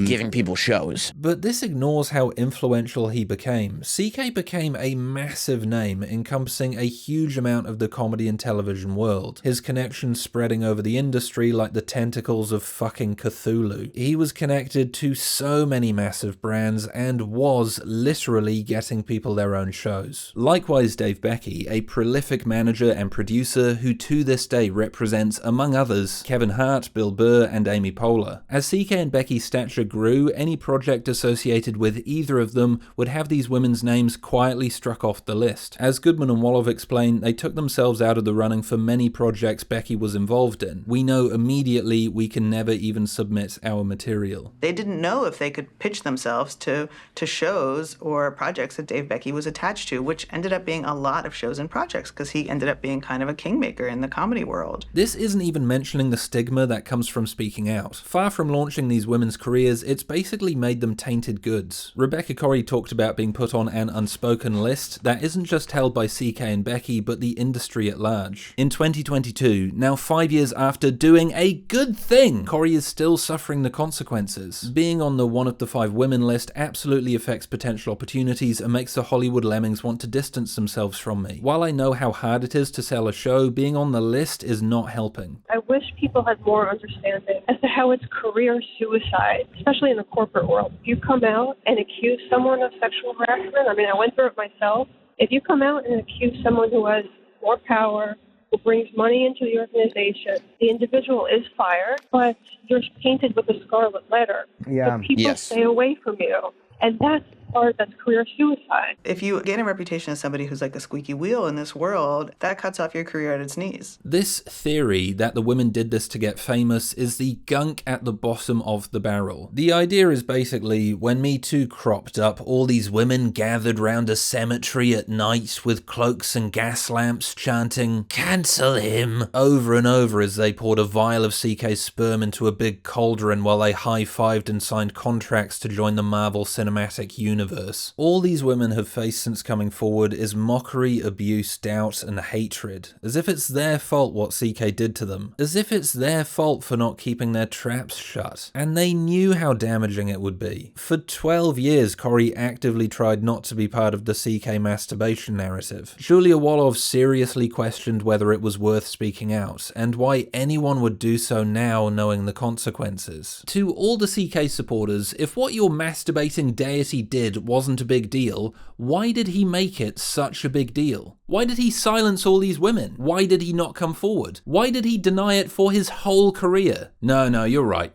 S4: giving people shows.
S2: But this ignores how influential he became. CK became a massive name, encompassing a huge amount of the comedy and television world. His connections spreading over the industry like the tentacles of fucking Cthulhu. He was connected to so many massive brands and was literally getting people their own shows. Likewise, Dave Becky, a prolific manager and producer who to this day represents, among others, Kevin Hart, Bill Burr, and Amy Poehler. As CK and Becky's stature grew, any project associated with either of them would have these women's names quietly struck off the list. As Goodman and Wolof explained, they took themselves out of the running for many projects Becky was involved in. We know immediately we can never even submit our material.
S21: They didn't know if they could pitch themselves to shows or projects that Dave Becky was attached to, which ended up being a lot of shows and projects because he ended up being kind of a kingmaker in the comedy world.
S2: This isn't even mentioning the stigma that comes from speaking out. Far from launching these women's careers, it's basically made them tainted goods. Rebecca Corrie talked about being put on an unspoken list that isn't just held by CK and Becky, but the industry at large. In 2022, now 5 years after doing a good thing, Corrie is still suffering the consequences. Being on the one of the 5 women list absolutely affects potential opportunities and makes the Hollywood lemmings want to distance themselves from me. While I know how hard it is to sell a show, being on the list is not helping.
S22: I wish people had more understanding as to how it's career suicide, especially in the corporate world. If you come out and accuse someone of sexual harassment, I mean, I went through it myself. If you come out and accuse someone who has more power, who brings money into the organization, the individual is fired, but you're painted with a scarlet letter.
S12: Yeah.
S22: So people stay away from you. And that's part that's career suicide.
S21: If you gain a reputation as somebody who's like the squeaky wheel in this world, that cuts off your career at its knees.
S2: This theory that the women did this to get famous is the gunk at the bottom of the barrel. The idea is basically, when Me Too cropped up, all these women gathered round a cemetery at night with cloaks and gas lamps chanting, "Cancel him," over and over as they poured a vial of CK's sperm into a big cauldron while they high-fived and signed contracts to join the Marvel Cinematic Universe. universe. All these women have faced since coming forward is mockery, abuse, doubt, and hatred. As if it's their fault what CK did to them. As if it's their fault for not keeping their traps shut. And they knew how damaging it would be. For 12 years, Corey actively tried not to be part of the CK masturbation narrative. Julia Wolof seriously questioned whether it was worth speaking out, and why anyone would do so now knowing the consequences. To all the CK supporters, if what your masturbating deity did wasn't a big deal, why did he make it such a big deal? Why did he silence all these women? Why did he not come forward? Why did he deny it for his whole career? No, you're right.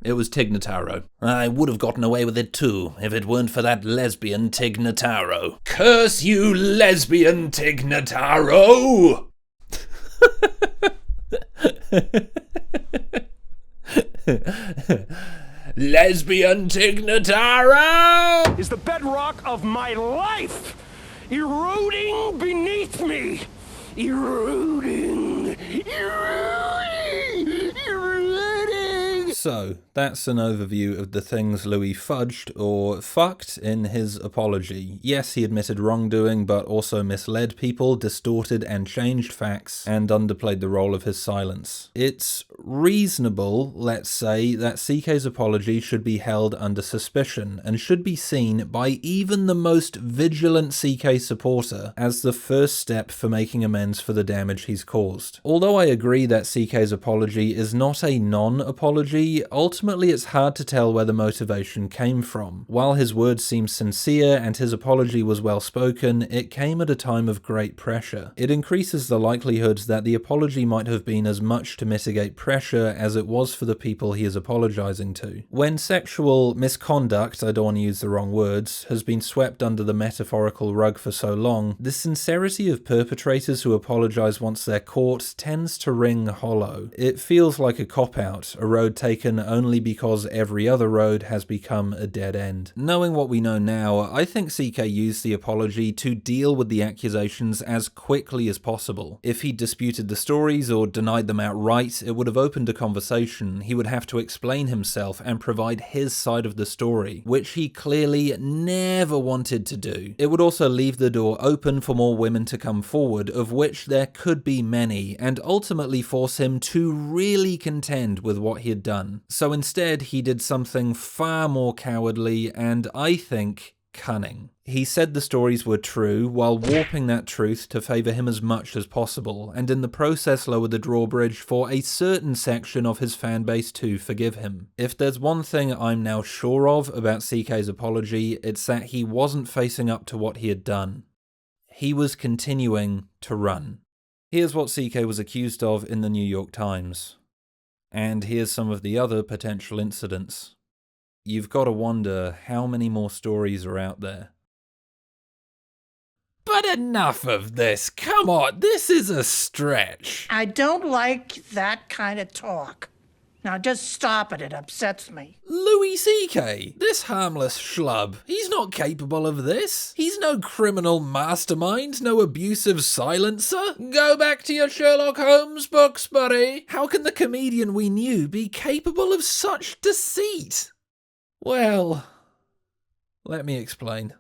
S2: It was Tig Notaro. I would have gotten away with it too, if it weren't for that lesbian Tig Notaro. Curse you, lesbian Tig Notaro! Lesbian Tig Notaro!
S1: Is the bedrock of my life eroding beneath me. Eroding.
S2: So, that's an overview of the things Louis fudged, or fucked, in his apology. Yes, he admitted wrongdoing, but also misled people, distorted and changed facts, and underplayed the role of his silence. It's reasonable, let's say, that CK's apology should be held under suspicion, and should be seen by even the most vigilant CK supporter as the first step for making amends for the damage he's caused. Although I agree that CK's apology is not a non-apology, ultimately it's hard to tell where the motivation came from. While his words seemed sincere and his apology was well spoken, it came at a time of great pressure. It increases the likelihood that the apology might have been as much to mitigate pressure as it was for the people he is apologizing to. When sexual misconduct, I don't want to use the wrong words, has been swept under the metaphorical rug for so long, the sincerity of perpetrators who apologize once they're caught tends to ring hollow. It feels like a cop-out, a road taken only because every other road has become a dead end. Knowing what we know now, I think CK used the apology to deal with the accusations as quickly as possible. If he disputed the stories or denied them outright, it would have opened a conversation. He would have to explain himself and provide his side of the story, which he clearly never wanted to do. It would also leave the door open for more women to come forward, of which there could be many, and ultimately force him to really contend with what he had done. So instead, he did something far more cowardly and, I think, cunning. He said the stories were true, while warping that truth to favour him as much as possible, and in the process lowered the drawbridge for a certain section of his fanbase to forgive him. If there's one thing I'm now sure of about CK's apology, it's that he wasn't facing up to what he had done. He was continuing to run. Here's what CK was accused of in the New York Times. And here's some of the other potential incidents. You've got to wonder how many more stories are out there. But enough of this. Come on, this is a stretch.
S9: I don't like that kind of talk. Now just stop it, it upsets me.
S2: Louis CK, this harmless schlub, he's not capable of this. He's no criminal mastermind, no abusive silencer. Go back to your Sherlock Holmes books, buddy. How can the comedian we knew be capable of such deceit? Well, let me explain.